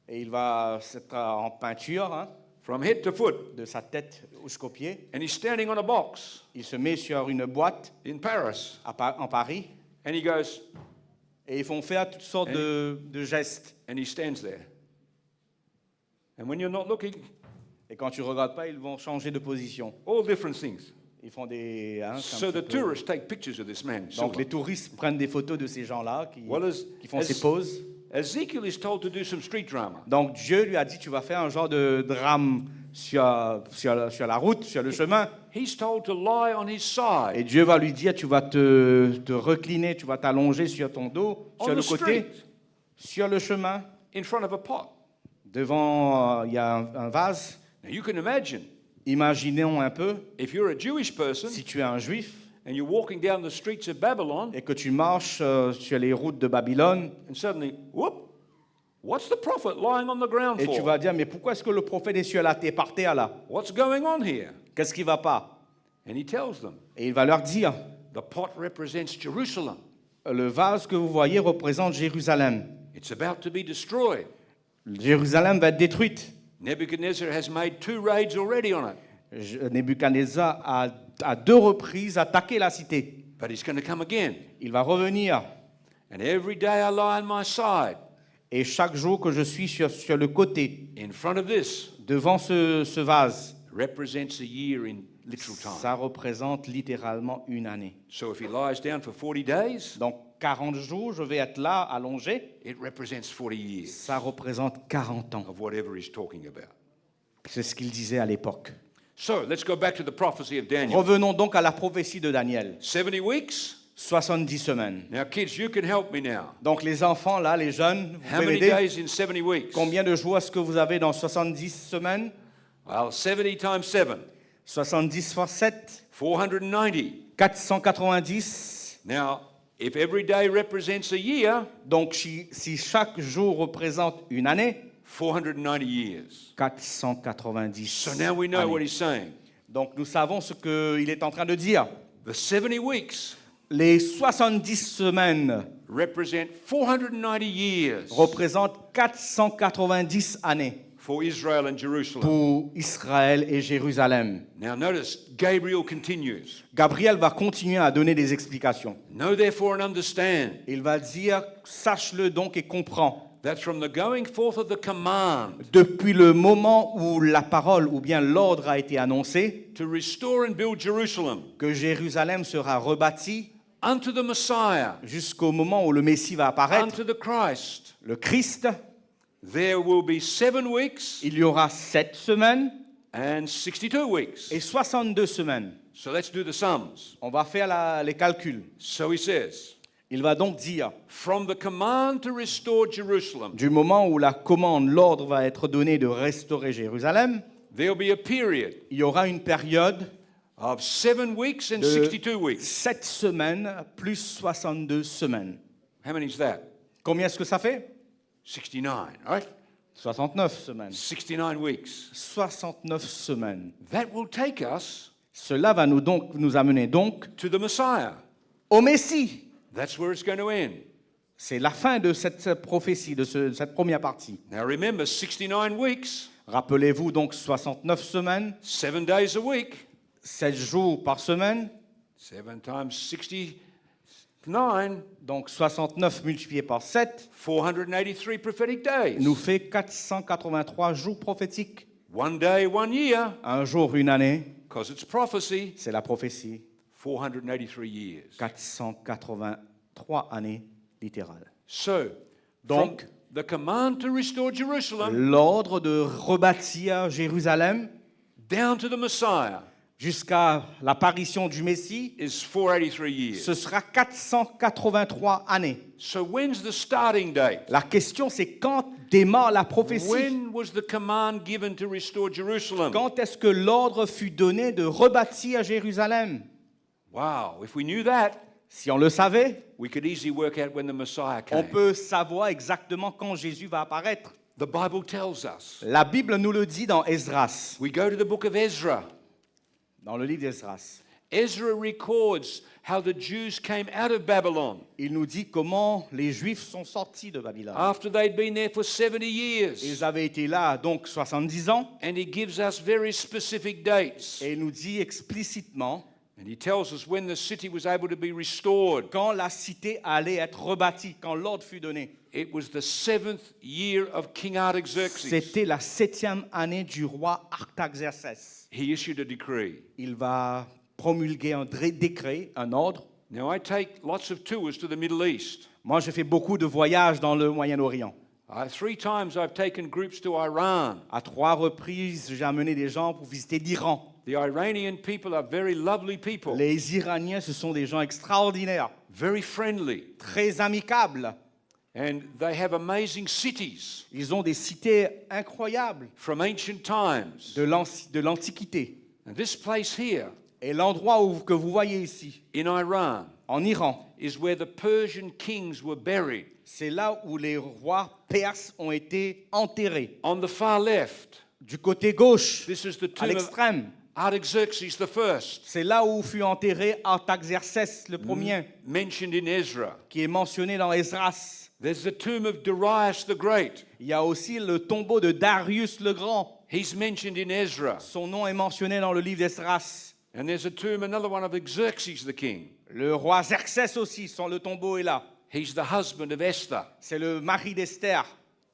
et il va être en peinture, hein, from head to foot, de sa tête jusqu'aux pieds. and he's standing on a box Il se met sur une boîte in Paris, en Paris and he goes, et ils font faire toutes sortes de gestes. and he stands there. And when you're not looking, Et quand tu ne regardes pas, ils vont changer de position. all different things. Ils font des... hein, c'est un So petit the peu- tourists take pictures of this man. Donc silver. les touristes prennent des photos de ces gens-là Well, qui font ces poses. Ezekiel is told to do some street drama. Donc Dieu lui a dit, tu vas faire un genre de drame sur la route, sur le chemin. He's told to lie on his side Et Dieu va lui dire, tu vas te recliner, tu vas t'allonger sur ton dos, on sur the le côté, street sur le chemin. in front of a pot. Devant, il y a un vase. Now you can imagine Imaginons un peu, if you're a Jewish person si tu es un juif and you're walking down the streets of Babylon et que tu marches sur les routes de Babylone and suddenly, whoop, what's the prophet lying on the ground et tu for? vas dire, mais pourquoi est-ce que le prophète est sur la terre par terre là? What's going on here? Qu'est-ce qui ne va pas? And he tells them, Et il va leur dire, the pot represents Jerusalem. le vase que vous voyez représente Jérusalem. It's about to be destroyed. Jérusalem va être détruite. Nebuchadnezzar has made 2 raids already on it, Nebuchadnezzar a à 2 reprises attaqué la cité. but he's going to come again. Il va revenir. And every day I lie on my side Et chaque jour que je suis sur le côté, in front of this devant ce vase, represents a year in literal time. ça représente littéralement une année. So if he lies down for 40 days, Donc 40 jours, je vais être là, allongé. it represents 40 years Ça représente 40 ans. of whatever he's talking about. C'est ce qu'il disait à l'époque. So let's go back to the prophecy of Daniel. Revenons donc à la prophétie de Daniel. 70 weeks. 70 semaines. Now, kids, you can help me now. Donc les enfants, là, les jeunes, vous How pouvez many m'aider? days in 70 weeks? Combien de jours est-ce que vous avez dans 70 semaines? Well, 70 times 7, 70 fois 7, 490. 490. Now, if every day represents a year, Donc si chaque jour représente une année, 490 years. 490 So now we know what années. he's saying. Donc nous savons ce qu'il est en train de dire. The 70 weeks Les 70 semaines represent 490 years représentent 490 années for Israel and Jerusalem. pour Israël et Jérusalem. Now, notice Gabriel continues. Gabriel va continuer à donner des explications. Know therefore and understand Il va dire, sache-le donc et comprends. that from the going forth of the command Depuis le moment où la parole ou bien l'ordre a été annoncé, to restore and build Jerusalem que Jérusalem sera rebâtie unto the Messiah, jusqu'au moment où le Messie va apparaître, unto the Christ, le Christ, there will be 7 weeks il y aura 7 semaines and 62 weeks. et 62 semaines. So let's do the sums. On va faire les calculs. So he says, Il va donc dire, from the command to restore Jerusalem, du moment où la commande, l'ordre va être donné de restaurer Jérusalem, there'll be a period il y aura une période of 7 weeks and de 62 weeks. 7 semaines plus 62 semaines. How many is that? Combien est-ce que ça fait? 69, right? 69 semaines. 69 weeks. 69 semaines. That will take us Cela va nous amener donc to the Messiah. au Messie. That's where it's going to end. C'est la fin de cette prophétie, de cette première partie. Now remember, 69 weeks, Rappelez-vous donc 69 semaines, 7 days a week, 7 jours par semaine, 7 times 60, 9, Donc 69 multiplié par 7 483 prophetic days. nous fait 483 jours prophétiques. One day, 1 year, Un jour, une année, because it's prophecy, c'est la prophétie. 483 years. 483 années littérales. So, Donc, from the command to restore Jerusalem l'ordre de rebâtir Jérusalem down to the Messiah jusqu'à l'apparition du Messie, is 483 years. ce sera 483 années. So when's the starting date? La question, c'est quand démarre la prophétie? When was the command given to restore Jerusalem? Quand est-ce que l'ordre fut donné de rebâtir Jérusalem? Wow, if we knew that, Si on le savait, we could easily work out when the Messiah on came. peut savoir exactement quand Jésus va apparaître. The Bible tells us. La Bible nous le dit dans Esdras, We go to the book of Ezra. dans le livre d'Esdras. Ezra records how the Jews came out of Babylon Il nous dit comment les Juifs sont sortis de Babylone. after they'd been there for 70 years. Ils avaient été là donc 70 ans And he gives us very specific dates. et il nous dit explicitement And he tells us when the city was able to be restored. quand la cité allait être rebâtie, quand l'ordre fut donné. It was the 7th year of King Artaxerxes. C'était la 7e année du roi Artaxerxès. He issued a decree. Il va promulguer un décret, un ordre. Now, I take lots of tours to the Middle East. Moi, je fais beaucoup de voyages dans le Moyen-Orient. 3 times I've taken groups to Iran. À 3 reprises, j'ai amené des gens pour visiter l'Iran. The Iranian people are very lovely people, Les Iraniens, ce sont des gens extraordinaires, very friendly, très amicables. and they have amazing cities Ils ont des cités incroyables from ancient times. de l'Antiquité. And this place here Et l'endroit que vous voyez ici, in Iran en Iran, is where the Persian kings were buried. c'est là où les rois perses ont été enterrés. On the far left, Du côté gauche, this is the à tomb of l'extrême, Artaxerxes I, c'est là où fut enterré Artaxerxès le premier, mentioned in Ezra. qui est mentionné dans Esdras. There's the tomb of Darius the Great. Il y a aussi le tombeau de Darius le Grand. He's mentioned in Ezra. Son nom est mentionné dans le livre d'Esdras. And there's a tomb, another one of Xerxes the king. Le roi Xerxès aussi, le tombeau est là. He's the husband of Esther. C'est le mari d'Esther.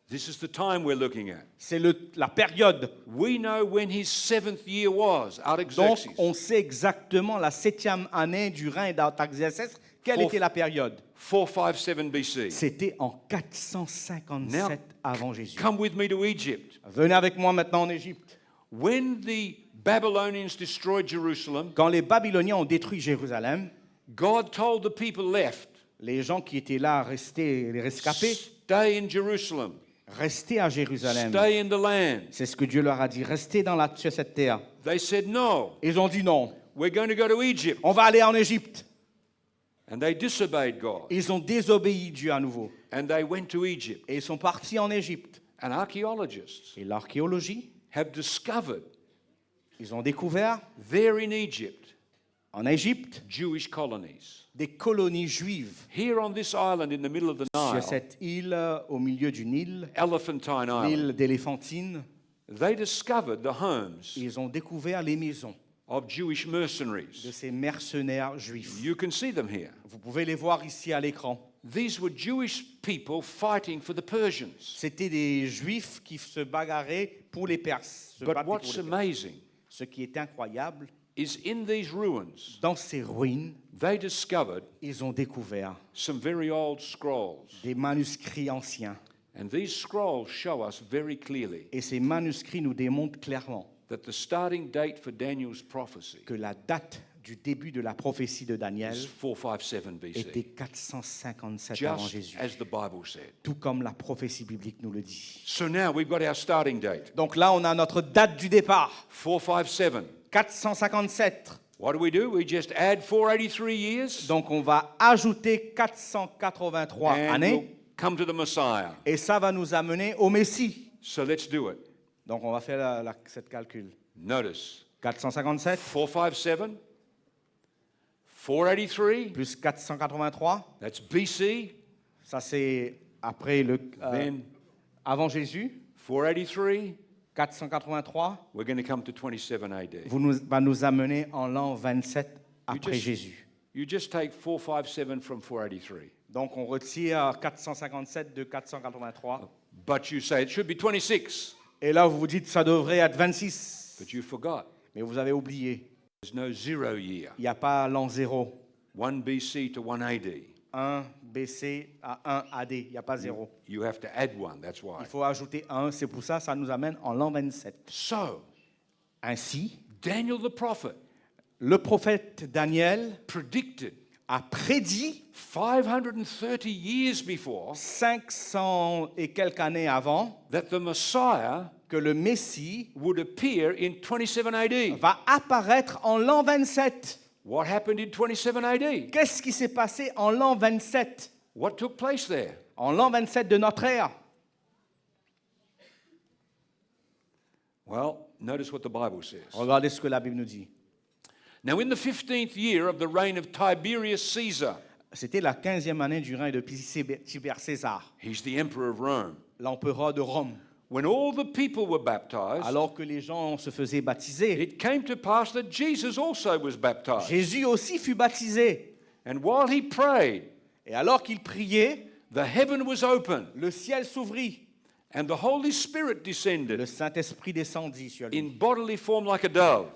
This is the time we're looking at. C'est la période. We know when his 7th year was, Donc, Artaxerxes. on sait exactement la 7e année du règne d'Artaxerxès. Quelle Fourth. était la période? 457 BC. C'était en 457 Now, avant Jésus. Come with me to Egypt. Venez avec moi maintenant en Égypte. When the Babylonians destroyed Jerusalem, Quand les Babyloniens ont détruit Jérusalem, God told the people left, les gens qui étaient là, les rescapés, stay in Jerusalem, restez à Jérusalem. stay in the land. C'est ce que Dieu leur a dit. Restez sur cette terre. They said, no, Ils ont dit non. we're going to go to Egypt. On va aller en Égypte. And they disobeyed God. Ils ont désobéi Dieu à nouveau. And they went to Egypt. Et ils sont partis en Égypte. And archaeologists Et l'archéologie, have discovered ils ont découvert there in Egypt en Égypte Jewish colonies. des colonies juives Here on this island in the middle of the sur Nile, cette île au milieu du Nil, Elephantine Island, l'île d'Éléphantine. they discovered the homes Ils ont découvert les maisons of Jewish de mercenaries. ces mercenaires juifs. You can see them here. Vous pouvez les voir ici à l'écran. These were Jewish people fighting for the Persians. C'était des juifs qui se bagarraient pour les Perses. se But battaient pour what's les Perses. amazing Ce qui est incroyable, is in these ruins, dans ces ruines, they discovered ils ont découvert some very old scrolls. des manuscrits anciens. And these scrolls show us very clearly Et ces manuscrits nous démontrent clairement that the starting date for Daniel's prophecy que la date du début de la prophétie de Daniel is 457 était BC, 457 avant just Jésus, as the Bible said. tout comme la prophétie biblique nous le dit. So now we've got our starting date, Donc là, on a notre date du départ, 457. 457. What do? We just add 483 years Donc on va ajouter 483 and années we'll come to the Messiah. et ça va nous amener au Messie. So let's do it. Donc on va faire cette calcul. Notice 457 457, 483, plus 483, that's BC, ça c'est après then avant Jésus. 483, 483 we're going to come to 27 AD. va nous amener en l'an 27 après just- Jésus. You just take 457 from 483. Donc on retire 457 de 483. But you say it should be 26. Et là, vous vous dites ça devrait être 26. But you forgot. Mais vous avez oublié. There's no 0 year. Il n'y a pas l'an 0. 1 BC to 1 AD. 1 BC à 1 AD. Il n'y a pas 0. You have to add 1, that's why. Il faut ajouter 1. C'est pour ça ça nous amène en l'an 27. So, Ainsi, Daniel the prophet le prophète Daniel predicted a prédit 530 years before 500 et quelques années avant that the Messiah que le Messie would appear in 27 AD. va apparaître en l'an 27. What happened in 27 AD? Qu'est-ce qui s'est passé en l'an 27? What took place there? En l'an 27 de notre ère. Well, notice what the Bible says. Regardez ce que la Bible nous dit. Now, in the 15th year of the reign of Tiberius Caesar, C'était la 15e année du règne de Tibère César, he's the emperor of Rome, l'empereur de Rome. when all the people were baptized, Alors que les gens se faisaient baptiser, it came to pass that Jesus also was baptized. Jésus aussi fut baptisé. And while he prayed, Et alors qu'il priait, the heaven was open, le ciel s'ouvrit. and the Holy Spirit Le descended Saint-Esprit descendit sur lui, in bodily form like a dove.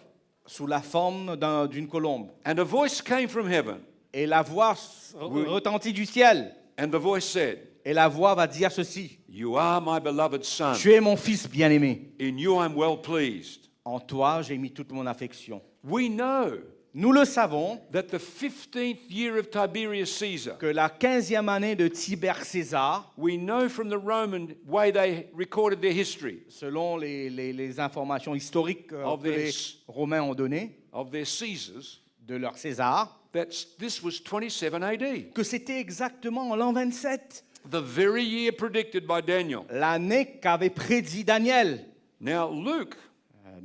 sous la forme d'une colombe. And a voice came from heaven, Et la voix retentit du ciel. and the voice said, Et la voix va dire ceci. You are my beloved Son. Tu es mon fils bien-aimé. In you I'm well pleased. En toi, j'ai mis toute mon affection. We know Nous le savons that the 15th year of Tiberius Caesar, que la 15e année de Tibère César, we know from the Roman way they recorded their history selon les informations historiques Of que les this. Romains ont données of their Caesars, de leur César, that this was 27 AD, que c'était exactement en l'an 27, the very year predicted by Daniel. l'année qu'avait prédit Daniel. Now, Luke,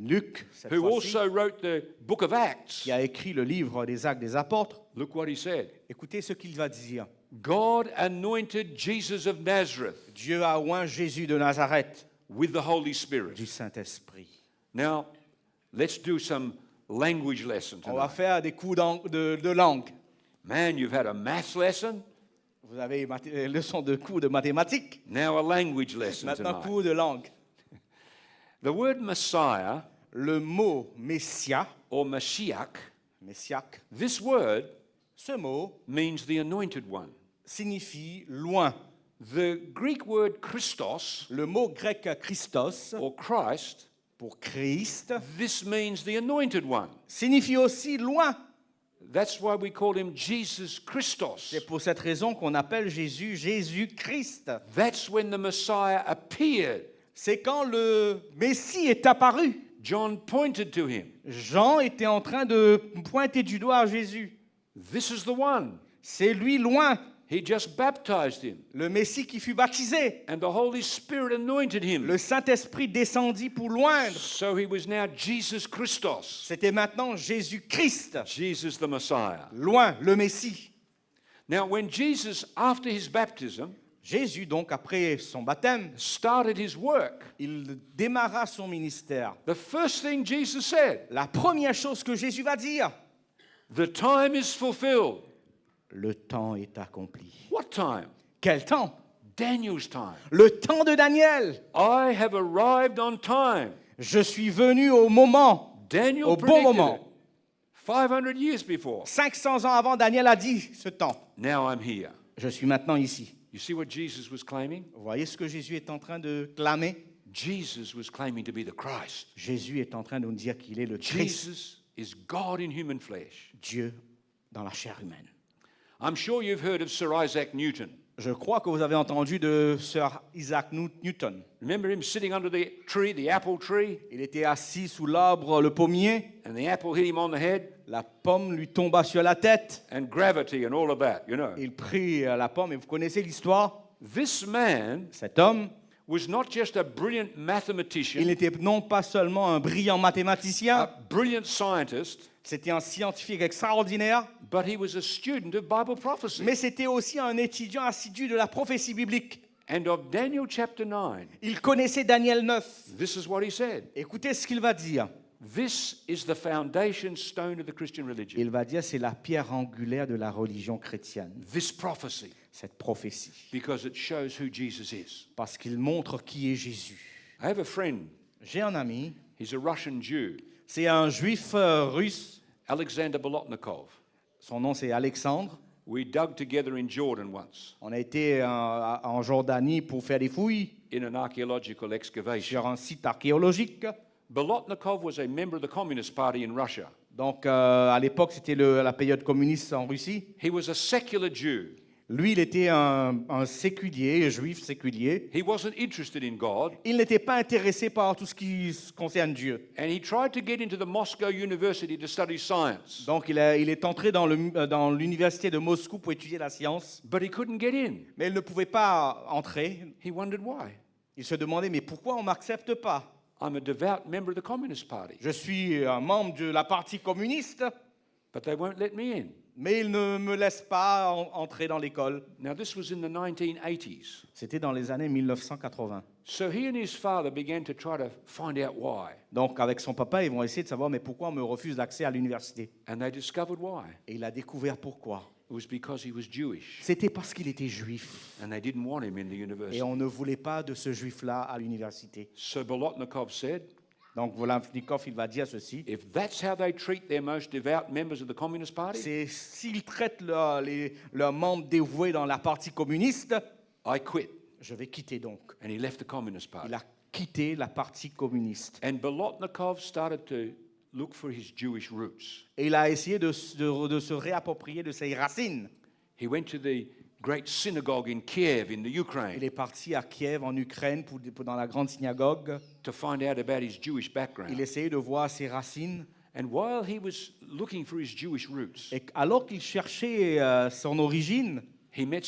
Luc, cette who fois-ci, also wrote the book of Acts, qui a écrit le livre des Actes des Apôtres, look what he said. écoutez ce qu'il va dire. God anointed Jesus of Nazareth Dieu a oint Jésus de Nazareth with the Holy Spirit. du Saint-Esprit. Now, let's do some language lesson On va tonight. faire des coups de langue. Man, you've had a math lesson, Vous avez leçon de cours de mathématiques. now a language lesson Maintenant, tonight. cours de langue. The word Messiah Le mot Messia, or Mashiach, Messiac, this word ce mot means the anointed one. signifie loin. The Greek word Christos Le mot grec Christos, or Christ, pour Christ, this means the anointed one. signifie aussi loin. That's why we call him Jesus Christos. C'est pour cette raison qu'on appelle Jésus Jésus-Christ. That's when the Messiah appeared. C'est quand le Messie est apparu. John pointed to him. Jean était en train de pointer du doigt à Jésus. This is the one. C'est lui loin, He just baptized him, le Messie qui fut baptisé. and the Holy Spirit anointed him. Le Saint-Esprit descendit pour loindre. So he was now Jesus Christos, C'était maintenant Jésus-Christ, Jesus the Messiah. loin, le Messie. Now, when Jesus, after his baptism, Jésus, donc, après son baptême, started his work, il démarra son ministère. the first thing Jesus said, La première chose que Jésus va dire, the time is fulfilled. le temps est accompli. What time? Quel temps? Daniel's time. Le temps de Daniel. I have arrived on time. Je suis venu au moment, Daniel au bon predicted moment. it 500 years before. 500 ans avant, Daniel a dit ce temps. Now I'm here. Je suis maintenant ici. You see what Jesus was claiming? Vous voyez ce que Jésus est en train de clamer? Jesus was claiming to be the Christ. Jésus est en train de nous dire qu'il est le Christ, Jesus is God in human flesh. Dieu dans la chair humaine. I'm sure you've heard of Sir Isaac Newton. Je crois que vous avez entendu de Sir Isaac Newton. Remember him sitting under the tree, the apple tree, Il était assis sous l'arbre, le pommier. and the apple hit him on the head, La pomme lui tomba sur la tête. and gravity and all of that, you know. Il prit la pomme et vous connaissez l'histoire. This man Cet homme, was not just a brilliant il mathematician, n'était non pas seulement un brillant mathématicien, a brilliant scientist, c'était un scientifique extraordinaire, but he was a student of Bible prophecy mais c'était aussi un étudiant assidu de la prophétie biblique. and of Daniel chapter 9. Il connaissait Daniel 9. This is what he said. Écoutez ce qu'il va dire. This is the foundation stone of the Christian religion. Il va dire c'est la pierre angulaire de la religion chrétienne, This prophecy, cette prophétie, because it shows who Jesus is. parce qu'il montre qui est Jésus. I have a friend. J'ai un ami, He's a Russian Jew, c'est un juif russe, Alexander Bolotnikov. son nom c'est Alexandre. We dug together in Jordan once On a été en Jordanie pour faire des fouilles in an archaeological excavation. sur un site archéologique. Bolotnikov was a member of the Communist Party in Russia. Donc à l'époque c'était la période communiste en Russie. He was a secular Jew. Lui, il était un séculier, un juif séculier. He wasn't interested in God, Il n'était pas intéressé par tout ce qui concerne Dieu. and he tried to get into the Moscow University to study science, Donc il est entré dans l'université de Moscou pour étudier la science, but he couldn't get in. mais il ne pouvait pas entrer. He wondered why. Il se demandait, mais pourquoi on ne m'accepte pas? I'm a devout member of the Communist Party, Je suis un membre de la partie communiste, but they won't let me in. mais ils ne me laissent pas entrer dans l'école. Now, this was in the 1980s. C'était dans les années 1980. So he and his father began to try to find out why, Donc avec son papa, ils vont essayer de savoir, mais pourquoi on me refuse l'accès à l'université? and they discovered why. Et il a découvert pourquoi. It was because he was Jewish, C'était parce qu'il était juif. and they didn't want him in the Et university. on ne voulait pas de ce juif-là à l'université. So Bolotnikov said, Donc Volodymyr, il va dire ceci. if that's how they treat their most devout members of the Communist Party, C'est s'ils traitent leurs membres dévoués dans la partie communiste, I quit. je vais quitter donc. And he left the Communist Party. Il a quitté la partie communiste. And Bolotnikov started to look for his Jewish roots. Et il a essayé de se réapproprier de ses racines. He went to the great synagogue in Kiev in the Il Ukraine est parti à Kiev, en Ukraine, dans la grande synagogue. to find out about his Jewish Il background. essayait de voir ses racines. And while he was looking for his Jewish roots, Et alors qu'il cherchait son origine, he met